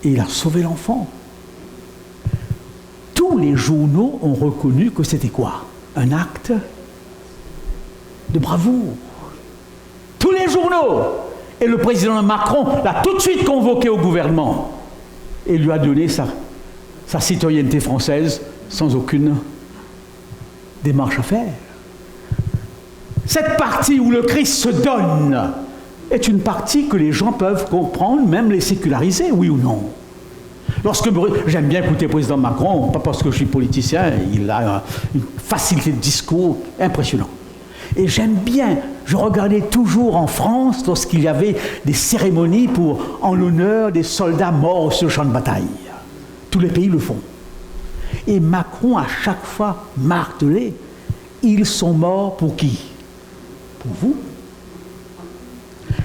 Et il a sauvé l'enfant. Tous les journaux ont reconnu que c'était quoi? Un acte de bravoure. Tous les journaux. Et le président Macron l'a tout de suite convoqué au gouvernement et lui a donné sa citoyenneté française sans aucune démarche à faire. Cette partie où le Christ se donne est une partie que les gens peuvent comprendre, même les sécularisés, oui ou non. J'aime bien écouter le président Macron, pas parce que je suis politicien, il a une facilité de discours impressionnante. Et j'aime bien, je regardais toujours en France lorsqu'il y avait des cérémonies en l'honneur des soldats morts sur le champ de bataille. Tous les pays le font. Et Macron, à chaque fois, martelé, ils sont morts pour qui? Pour vous.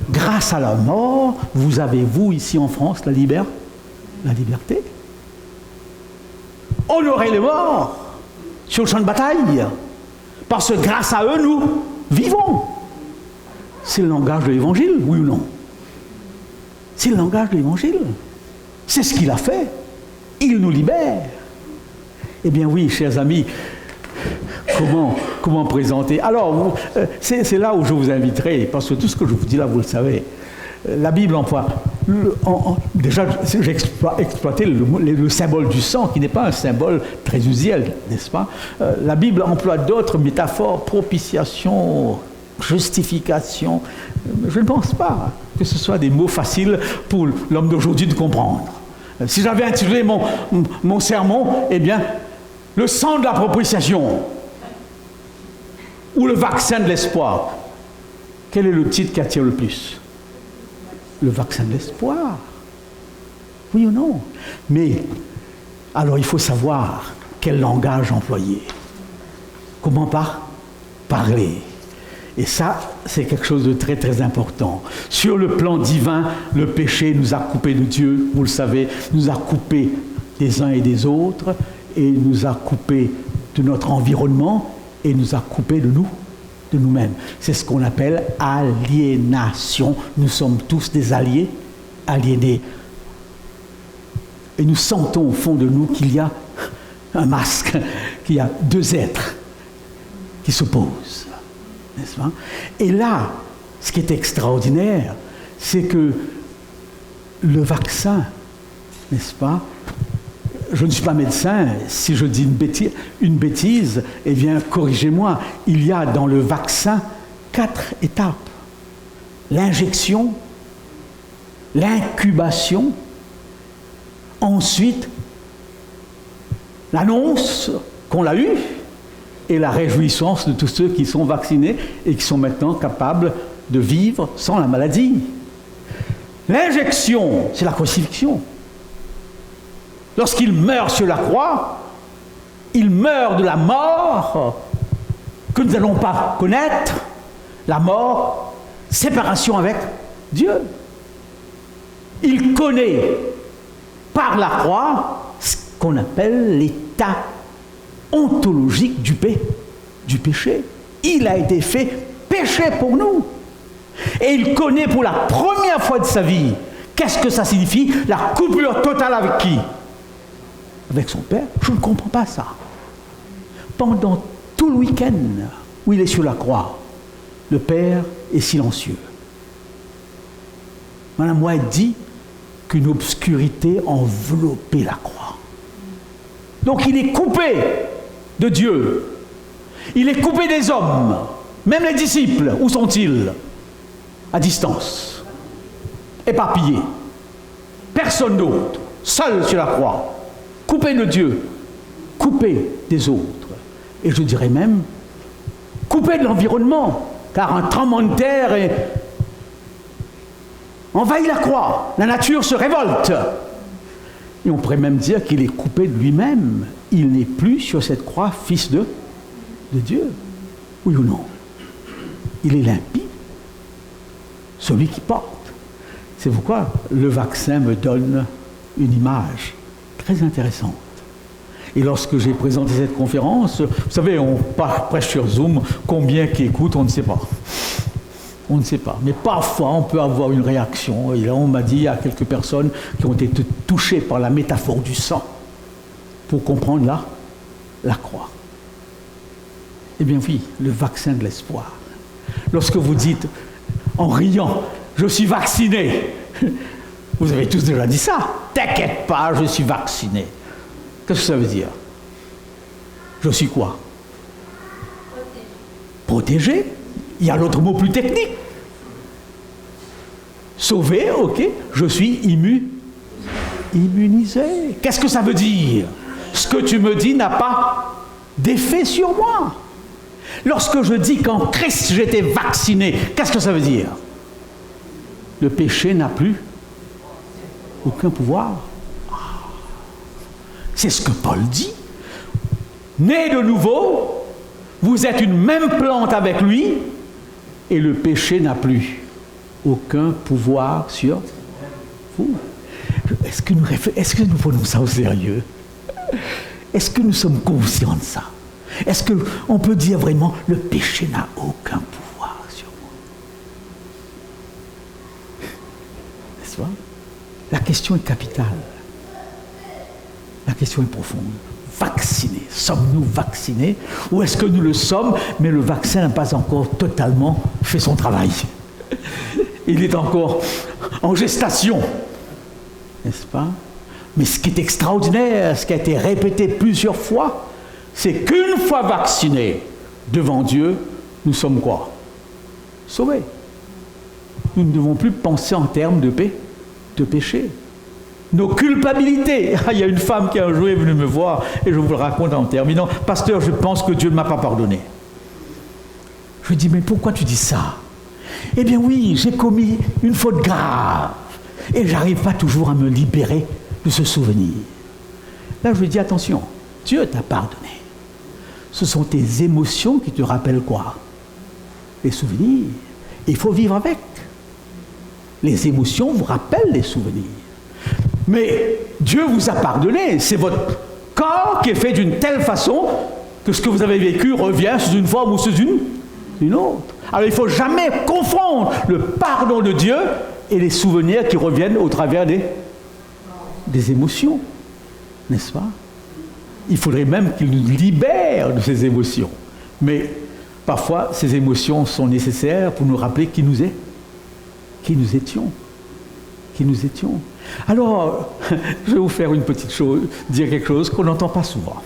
Grâce à la mort, vous avez, vous, ici en France, la liberté. Honorez les morts sur le champ de bataille. Parce que grâce à eux, nous vivons. C'est le langage de l'Évangile, oui ou non? C'est le langage de l'Évangile. C'est ce qu'il a fait. Il nous libère. Eh bien oui, chers amis, comment présenter? Alors, c'est là où je vous inviterai, parce que tout ce que je vous dis là, vous le savez. La Bible emploie, déjà j'ai exploité le symbole du sang, qui n'est pas un symbole très usuel, n'est-ce pas? La Bible emploie d'autres métaphores, propitiation, justification. Je ne pense pas que ce soit des mots faciles pour l'homme d'aujourd'hui de comprendre. Si j'avais intitulé mon sermon, eh bien, le sang de la propitiation, ou le vaccin de l'espoir, quel est le titre qui attire le plus? Le vaccin de l'espoir. Oui ou non? Mais, alors il faut savoir quel langage employer. Comment parler. Et ça, c'est quelque chose de très très important. Sur le plan divin, le péché nous a coupés de Dieu, vous le savez, nous a coupés des uns et des autres, et nous a coupés de notre environnement, et nous a coupés de nous-mêmes. C'est ce qu'on appelle aliénation. Nous sommes tous des aliénés. Et nous sentons au fond de nous qu'il y a un masque, qu'il y a deux êtres qui s'opposent. N'est-ce pas? Et là, ce qui est extraordinaire, c'est que le vaccin n'est-ce pas? Je ne suis pas médecin. Si je dis une bêtise, eh bien, corrigez-moi. Il y a dans le vaccin 4 étapes. L'injection, l'incubation, ensuite l'annonce qu'on l'a eu et la réjouissance de tous ceux qui sont vaccinés et qui sont maintenant capables de vivre sans la maladie. L'injection, c'est la crucifixion. Lorsqu'il meurt sur la croix, il meurt de la mort que nous n'allons pas connaître, la mort, séparation avec Dieu. Il connaît par la croix ce qu'on appelle l'état ontologique du péché. Il a été fait péché pour nous. Et il connaît pour la première fois de sa vie, qu'est-ce que ça signifie? La coupure totale avec qui? Avec son Père. Je ne comprends pas ça. Pendant tout le week-end où il est sur la croix, le Père est silencieux. Madame White dit qu'une obscurité enveloppait la croix. Donc il est coupé de Dieu. Il est coupé des hommes. Même les disciples, où sont-ils? À distance. Éparpillés. Personne d'autre. Seul sur la croix. Coupé de Dieu. Coupé des autres. Et je dirais même, coupé de l'environnement. Car un tremblement de terre envahit la croix. La nature se révolte. Et on pourrait même dire qu'il est coupé de lui-même. Il n'est plus sur cette croix fils de Dieu. Oui ou non? Il est limpide. Celui qui porte. C'est pourquoi le vaccin me donne une image très intéressante. Et lorsque j'ai présenté cette conférence, vous savez, on prêche sur Zoom, combien qui écoutent, on ne sait pas. On ne sait pas. Mais parfois, on peut avoir une réaction. Et là, on m'a dit, il y a quelques personnes qui ont été touchées par la métaphore du sang pour comprendre la croix. Eh bien oui, le vaccin de l'espoir. Lorsque vous dites, en riant, je suis vacciné, vous avez tous déjà dit ça. T'inquiète pas, je suis vacciné. Qu'est-ce que ça veut dire? Je suis quoi? Protégé. Il y a l'autre mot plus technique. Sauvé, ok. Je suis immunisé. Qu'est-ce que ça veut dire? Ce que tu me dis n'a pas d'effet sur moi. Lorsque je dis qu'en Christ j'étais vacciné, qu'est-ce que ça veut dire? Le péché n'a plus aucun pouvoir. C'est ce que Paul dit. Né de nouveau, vous êtes une même plante avec lui, et le péché n'a plus aucun pouvoir sur vous. Est-ce que nous prenons ça au sérieux? Est-ce que nous sommes conscients de ça? Est-ce qu'on peut dire vraiment, le péché n'a aucun pouvoir sur moi? N'est-ce pas? La question est capitale. La question est profonde. Vaccinés. Sommes-nous vaccinés? Ou est-ce que nous le sommes, mais le vaccin n'a pas encore totalement fait son travail? Il est encore en gestation. N'est-ce pas? Mais ce qui est extraordinaire, ce qui a été répété plusieurs fois, c'est qu'une fois vaccinés devant Dieu, nous sommes quoi? Sauvés. Nous ne devons plus penser en termes de péché. Nos culpabilités. Il y a une femme qui un jour est venue me voir, et je vous le raconte en terminant. Pasteur, je pense que Dieu ne m'a pas pardonné. Je lui dis, mais pourquoi tu dis ça? Eh bien oui, j'ai commis une faute grave, et je n'arrive pas toujours à me libérer de ce souvenir. Là, je lui dis, attention, Dieu t'a pardonné. Ce sont tes émotions qui te rappellent quoi? Les souvenirs. Il faut vivre avec. Les émotions vous rappellent les souvenirs. Mais Dieu vous a pardonné. C'est votre corps qui est fait d'une telle façon que ce que vous avez vécu revient sous une forme ou sous une autre. Alors il ne faut jamais confondre le pardon de Dieu et les souvenirs qui reviennent au travers des émotions. N'est-ce pas? Il faudrait même qu'il nous libère de ces émotions. Mais parfois, ces émotions sont nécessaires pour nous rappeler qui nous étions. Alors, je vais vous faire une petite chose, dire quelque chose qu'on n'entend pas souvent.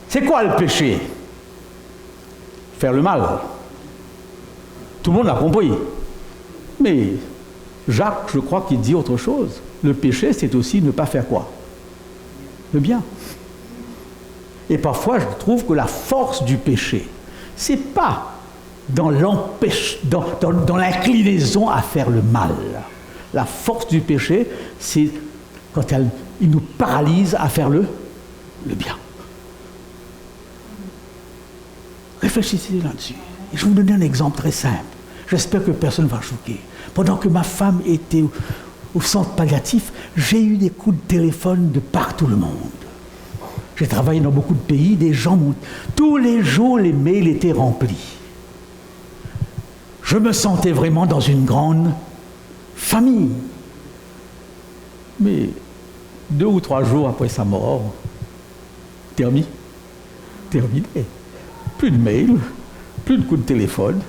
C'est quoi le péché? Faire le mal. Tout le monde l'a compris. Mais Jacques, je crois qu'il dit autre chose. Le péché, c'est aussi ne pas faire quoi? Le bien. Et parfois, je trouve que la force du péché, c'est pas dans l'inclinaison à faire le mal. La force du péché, c'est quand il nous paralyse à faire le bien. Réfléchissez là-dessus. Et je vais vous donner un exemple très simple. J'espère que personne ne va choquer. Pendant que ma femme était au centre palliatif, j'ai eu des coups de téléphone de partout le monde. J'ai travaillé dans beaucoup de pays, des gens m'ont... Tous les jours, les mails étaient remplis. Je me sentais vraiment dans une grande famille. Mais 2 ou 3 jours après sa mort, terminé. Plus de mails, plus de coups de téléphone,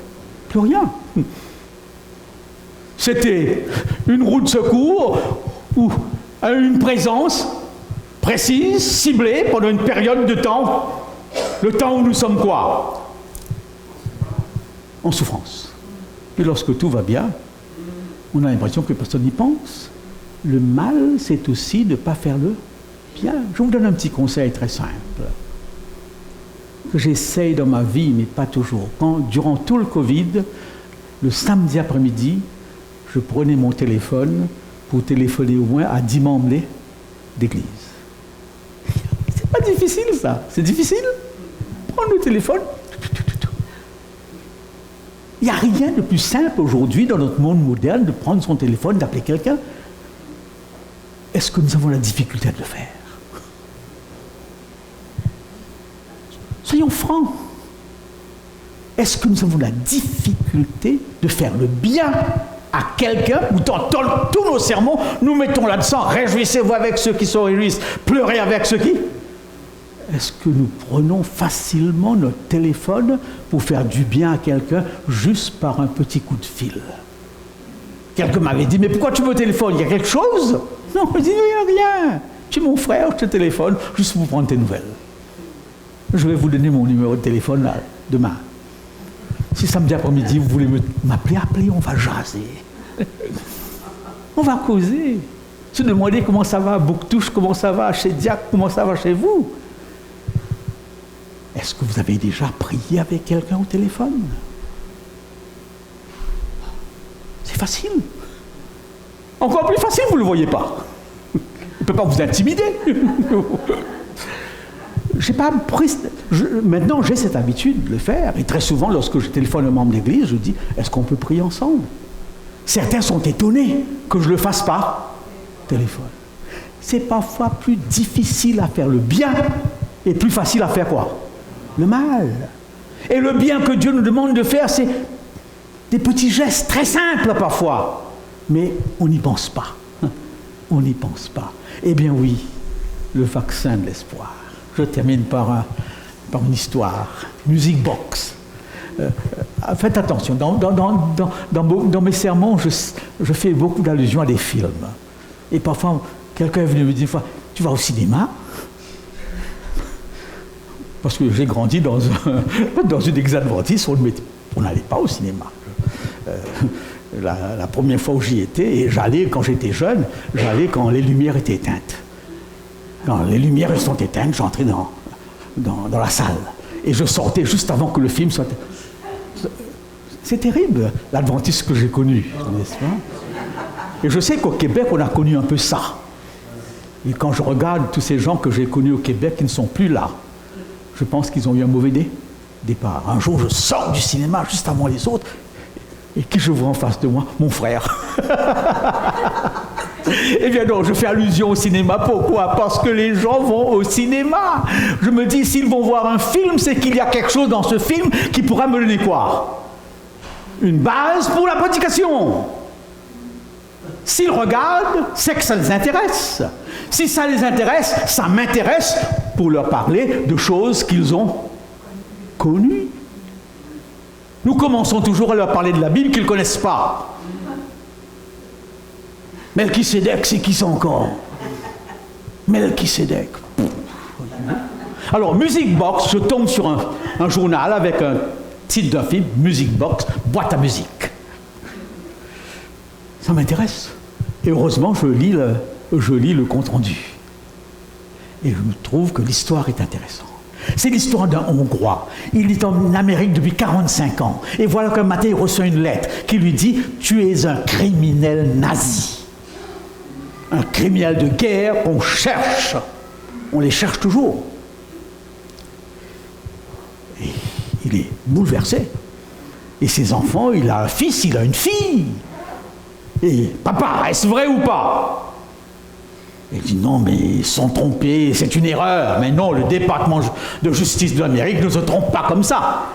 plus rien. C'était une roue de secours ou une présence précise, ciblée pendant une période de temps. Le temps où nous sommes quoi? En souffrance. Et lorsque tout va bien, on a l'impression que personne n'y pense. Le mal, c'est aussi de ne pas faire le bien. Je vous donne un petit conseil très simple, que j'essaye dans ma vie, mais pas toujours. Durant tout le Covid, le samedi après-midi, je prenais mon téléphone pour téléphoner au moins à 10 membres d'église. C'est pas difficile, ça. C'est difficile. Prendre le téléphone. Il n'y a rien de plus simple aujourd'hui dans notre monde moderne de prendre son téléphone, d'appeler quelqu'un. Est-ce que nous avons la difficulté de le faire? Soyons francs. Est-ce que nous avons la difficulté de faire le bien à quelqu'un, ou dans tous nos sermons, nous mettons là-dedans, réjouissez-vous avec ceux qui se réjouissent, pleurez avec ceux qui... Est-ce que nous prenons facilement notre téléphone pour faire du bien à quelqu'un juste par un petit coup de fil? Quelqu'un m'avait dit, mais pourquoi tu me téléphones? Il y a quelque chose? Non, je dis, il n'y a rien. Tu es mon frère, je te téléphone juste pour prendre tes nouvelles. Je vais vous donner mon numéro de téléphone là, demain. Si samedi après-midi, vous voulez m'appeler, appelez, on va jaser. On va causer. Se demander comment ça va à Bouctouche, comment ça va chez Diac, comment ça va chez vous. Est-ce que vous avez déjà prié avec quelqu'un au téléphone? C'est facile. Encore plus facile, vous ne le voyez pas. Il ne peut pas vous intimider. Maintenant, j'ai cette habitude de le faire. Et très souvent, lorsque je téléphone un membre d'église, je dis, est-ce qu'on peut prier ensemble? Certains sont étonnés que je ne le fasse pas. Téléphone. C'est parfois plus difficile à faire le bien et plus facile à faire quoi? Le mal. Et le bien que Dieu nous demande de faire, c'est des petits gestes très simples parfois. Mais on n'y pense pas. On n'y pense pas. Eh bien oui, le vaccin de l'espoir. Je termine par une histoire. Music Box. Faites attention. Dans mes sermons, je fais beaucoup d'allusions à des films. Et parfois, quelqu'un est venu me dire une fois, tu vas au cinéma? Parce que j'ai grandi dans une église adventiste, on n'allait pas au cinéma. La première fois où j'y étais, et j'allais quand j'étais jeune, j'allais quand les lumières étaient éteintes. Quand les lumières sont éteintes, j'entrais dans la salle. Et je sortais juste avant que le film soit... C'est terrible, l'adventiste que j'ai connu, n'est-ce pas? Et je sais qu'au Québec, on a connu un peu ça. Et quand je regarde tous ces gens que j'ai connus au Québec qui ne sont plus là, je pense qu'ils ont eu un mauvais départ. Un jour, je sors du cinéma juste avant les autres, et qui je vois en face de moi? Mon frère. Eh bien non, je fais allusion au cinéma. Pourquoi? Parce que les gens vont au cinéma. Je me dis, s'ils vont voir un film, c'est qu'il y a quelque chose dans ce film qui pourra me donner quoi? Une base pour la prédication. S'ils regardent, c'est que ça les intéresse. Si ça les intéresse, ça m'intéresse pour leur parler de choses qu'ils ont connues. Nous commençons toujours à leur parler de la Bible qu'ils ne connaissent pas. Melchisédek, c'est qui ça encore? Melchisédek. Alors, Music Box, je tombe sur un journal avec un titre d'un film, Music Box, boîte à musique. Ça m'intéresse. Et heureusement, je lis le compte-rendu. Et je trouve que l'histoire est intéressante. C'est l'histoire d'un Hongrois. Il est en Amérique depuis 45 ans. Et voilà qu'un matin, il reçoit une lettre qui lui dit « Tu es un criminel nazi. » Un criminel de guerre qu'on cherche. On les cherche toujours. Et il est bouleversé. Et ses enfants, il a un fils, il a une fille. Et « Papa, est-ce vrai ou pas ?» Il dit non, mais ils sont trompés, c'est une erreur. Mais non, le département de justice de l'Amérique ne se trompe pas comme ça.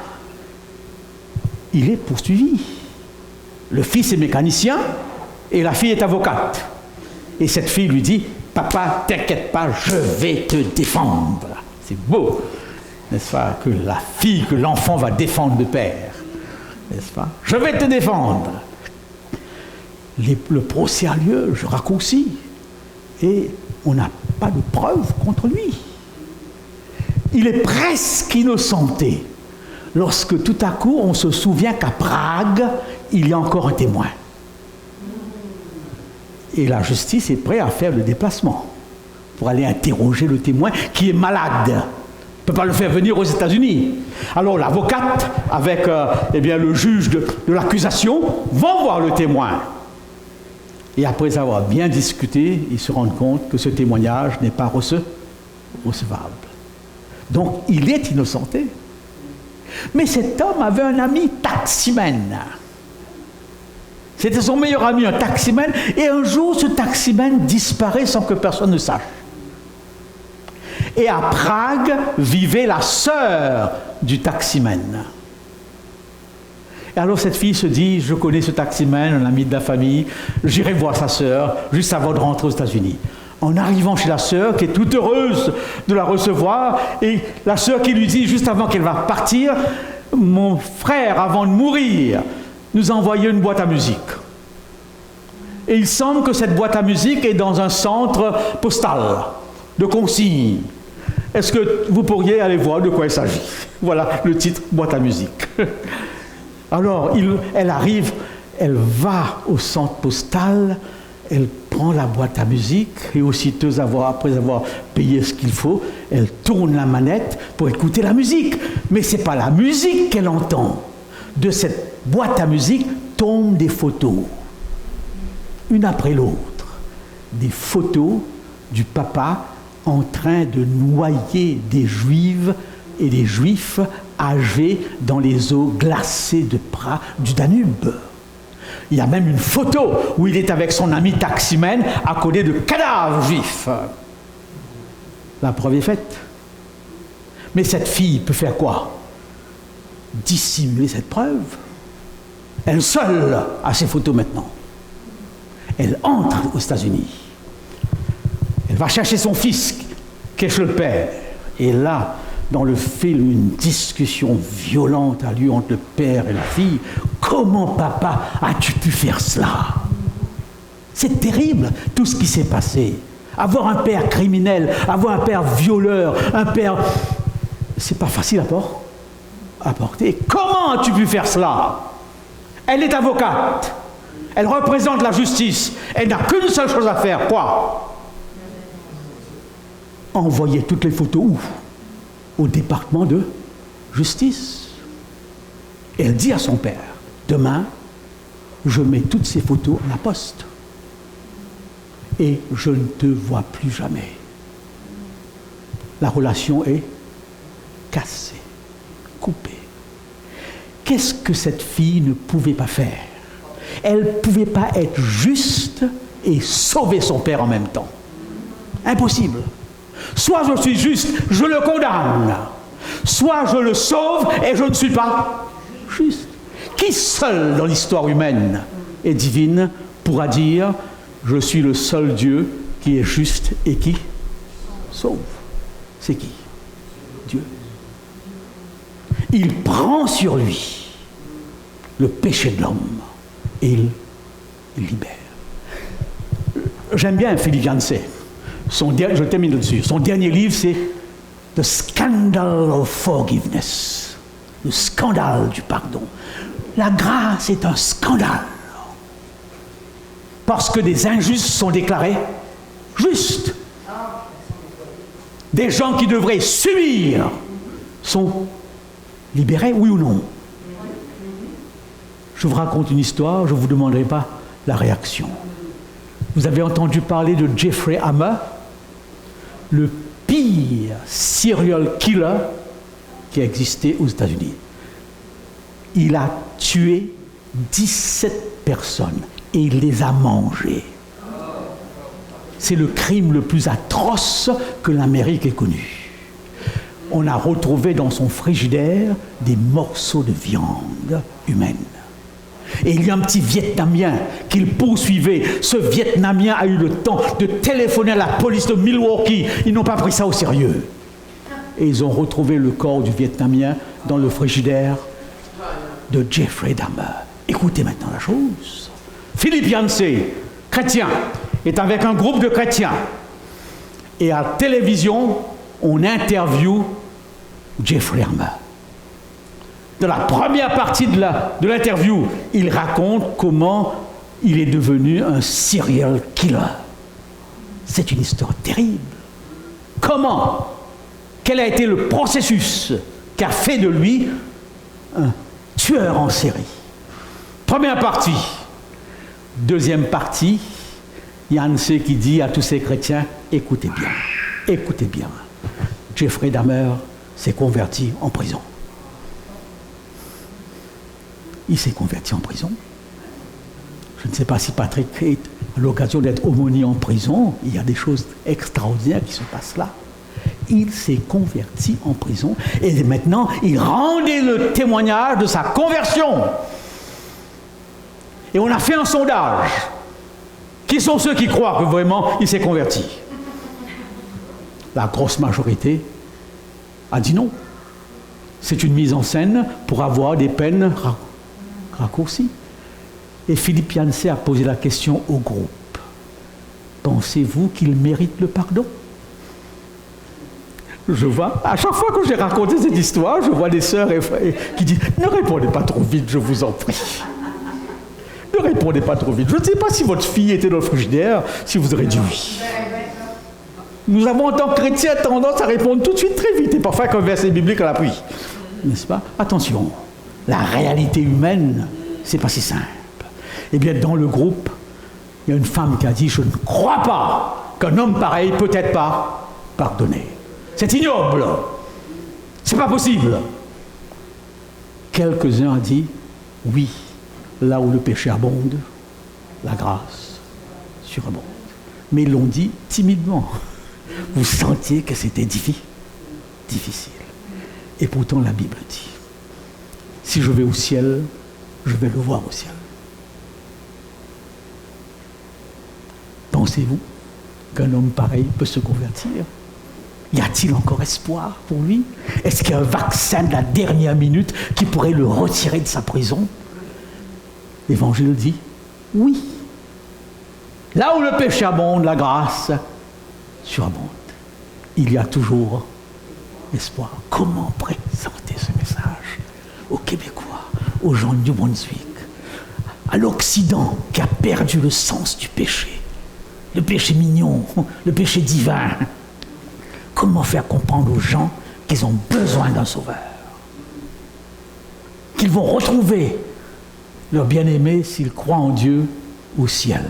Il est poursuivi. Le fils est mécanicien et la fille est avocate. Et cette fille lui dit, papa, t'inquiète pas, je vais te défendre. C'est beau, n'est-ce pas, que l'enfant va défendre le père. N'est-ce pas? Je vais te défendre. Le procès a lieu, je raccourcis. Et on n'a pas de preuves contre lui. Il est presque innocenté lorsque tout à coup on se souvient qu'à Prague, il y a encore un témoin. Et la justice est prête à faire le déplacement pour aller interroger le témoin qui est malade. On ne peut pas le faire venir aux États-Unis. Alors l'avocate avec le juge de l'accusation vont voir le témoin. Et après avoir bien discuté, ils se rendent compte que ce témoignage n'est pas recevable. Donc, il est innocenté. Mais cet homme avait un ami taximène. C'était son meilleur ami, un taximène. Et un jour, ce taximène disparaît sans que personne ne sache. Et à Prague vivait la sœur du taximène. Et alors cette fille se dit, je connais ce taximène, un ami de la famille, j'irai voir sa sœur juste avant de rentrer aux États-Unis. En arrivant chez la sœur, qui est toute heureuse de la recevoir, et la sœur qui lui dit, juste avant qu'elle va partir, mon frère, avant de mourir, nous a envoyé une boîte à musique. Et il semble que cette boîte à musique est dans un centre postal de consigne. Est-ce que vous pourriez aller voir de quoi il s'agit? Voilà le titre, boîte à musique. Alors, elle arrive, elle va au centre postal, elle prend la boîte à musique et aussitôt, après avoir payé ce qu'il faut, elle tourne la manette pour écouter la musique. Mais ce n'est pas la musique qu'elle entend. De cette boîte à musique tombent des photos, une après l'autre. Des photos du papa en train de noyer des juives et des juifs âgés dans les eaux glacées du Danube. Il y a même une photo où il est avec son ami taximène à côté de cadavres juifs. La preuve est faite. Mais cette fille peut faire quoi? Dissimuler cette preuve. Elle seule a ces photos maintenant. Elle entre aux États-Unis. Elle va chercher son fils, qui est chez le père. Et là, dans le film, une discussion violente a lieu entre le père et la fille. Comment, papa, as-tu pu faire cela? C'est terrible, tout ce qui s'est passé. Avoir un père criminel, avoir un père violeur, un père... C'est pas facile à porter. Comment as-tu pu faire cela? Elle est avocate. Elle représente la justice. Elle n'a qu'une seule chose à faire. Quoi? Envoyer toutes les photos où? Au département de justice. Elle dit à son père, demain, je mets toutes ces photos à la poste. Et je ne te vois plus jamais. La relation est cassée, coupée. Qu'est-ce que cette fille ne pouvait pas faire? Elle ne pouvait pas être juste et sauver son père en même temps. Impossible. Soit je suis juste, je le condamne. Soit je le sauve et je ne suis pas juste. Qui seul dans l'histoire humaine et divine pourra dire « Je suis le seul Dieu qui est juste et qui sauve ». C'est qui? Dieu. Il prend sur lui le péché de l'homme et il libère. J'aime bien Philip Yancey. Je termine là-dessus. Son dernier livre, c'est The Scandal of Forgiveness. Le scandale du pardon. La grâce est un scandale. Parce que des injustes sont déclarés justes. Des gens qui devraient subir sont libérés, oui ou non? Je vous raconte une histoire, je ne vous demanderai pas la réaction. Vous avez entendu parler de Jeffrey Dahmer, le pire serial killer qui a existé aux États-Unis. Il a tué 17 personnes et il les a mangées. C'est le crime le plus atroce que l'Amérique ait connu. On a retrouvé dans son frigidaire des morceaux de viande humaine. Et il y a un petit Vietnamien qu'il poursuivait. Ce Vietnamien a eu le temps de téléphoner à la police de Milwaukee. Ils n'ont pas pris ça au sérieux. Et ils ont retrouvé le corps du Vietnamien dans le frigidaire de Jeffrey Dahmer. Écoutez maintenant la chose. Philip Yancey, chrétien, est avec un groupe de chrétiens. Et à la télévision, on interviewe Jeffrey Dahmer. Dans la première partie de l'interview, il raconte comment il est devenu un serial killer. C'est une histoire terrible. Comment? Quel a été le processus qui a fait de lui un tueur en série? Première partie. Deuxième partie, Yancey qui dit à tous ces chrétiens, écoutez bien, Jeffrey Dahmer s'est converti en prison. Il s'est converti en prison. Je ne sais pas si Patrick est à l'occasion d'être aumônier en prison. Il y a des choses extraordinaires qui se passent là. Il s'est converti en prison et maintenant il rendait le témoignage de sa conversion. Et on a fait un sondage. Qui sont ceux qui croient que vraiment il s'est converti? La grosse majorité a dit non. C'est une mise en scène pour avoir des peines raccourcies. Et Philip Yancey a posé la question au groupe. Pensez-vous qu'il mérite le pardon? Je vois, à chaque fois que j'ai raconté cette histoire, je vois des sœurs qui disent « Ne répondez pas trop vite, je vous en prie. Ne répondez pas trop vite. Je ne sais pas si votre fille était dans le frigidaire, si vous aurez dit oui. » Nous avons en tant que chrétiens tendance à répondre tout de suite très vite, et parfois avec un verset biblique à l'appui. N'est-ce pas? Attention, la réalité humaine, c'est pas si simple. Eh bien, dans le groupe, il y a une femme qui a dit « Je ne crois pas qu'un homme pareil peut être pas pardonné. C'est ignoble. C'est pas possible. » Quelques-uns ont dit « Oui, là où le péché abonde, la grâce surabonde. » Mais ils l'ont dit timidement. Vous sentiez que c'était difficile. Et pourtant, la Bible dit « Si je vais au ciel, je vais le voir au ciel. » Pensez-vous qu'un homme pareil peut se convertir? Y a-t-il encore espoir pour lui? Est-ce qu'il y a un vaccin de la dernière minute qui pourrait le retirer de sa prison? L'Évangile dit oui. Là où le péché abonde, la grâce surabonde. Il y a toujours espoir. Comment présenter ce message aux Québécois, aux gens du Brunswick, à l'Occident qui a perdu le sens du péché, le péché mignon, le péché divin? Comment faire comprendre aux gens qu'ils ont besoin d'un sauveur, qu'ils vont retrouver leur bien-aimé s'ils croient en Dieu au ciel,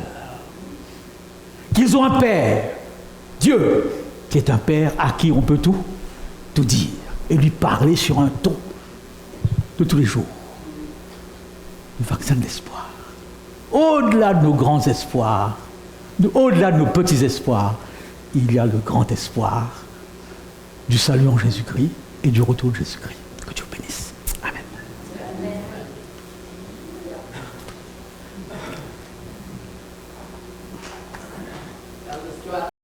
qu'ils ont un Père, Dieu, qui est un Père à qui on peut tout dire et lui parler sur un ton de tous les jours. Le vaccin de l'espoir. Au-delà de nos grands espoirs, au-delà de nos petits espoirs, il y a le grand espoir du salut en Jésus-Christ et du retour de Jésus-Christ.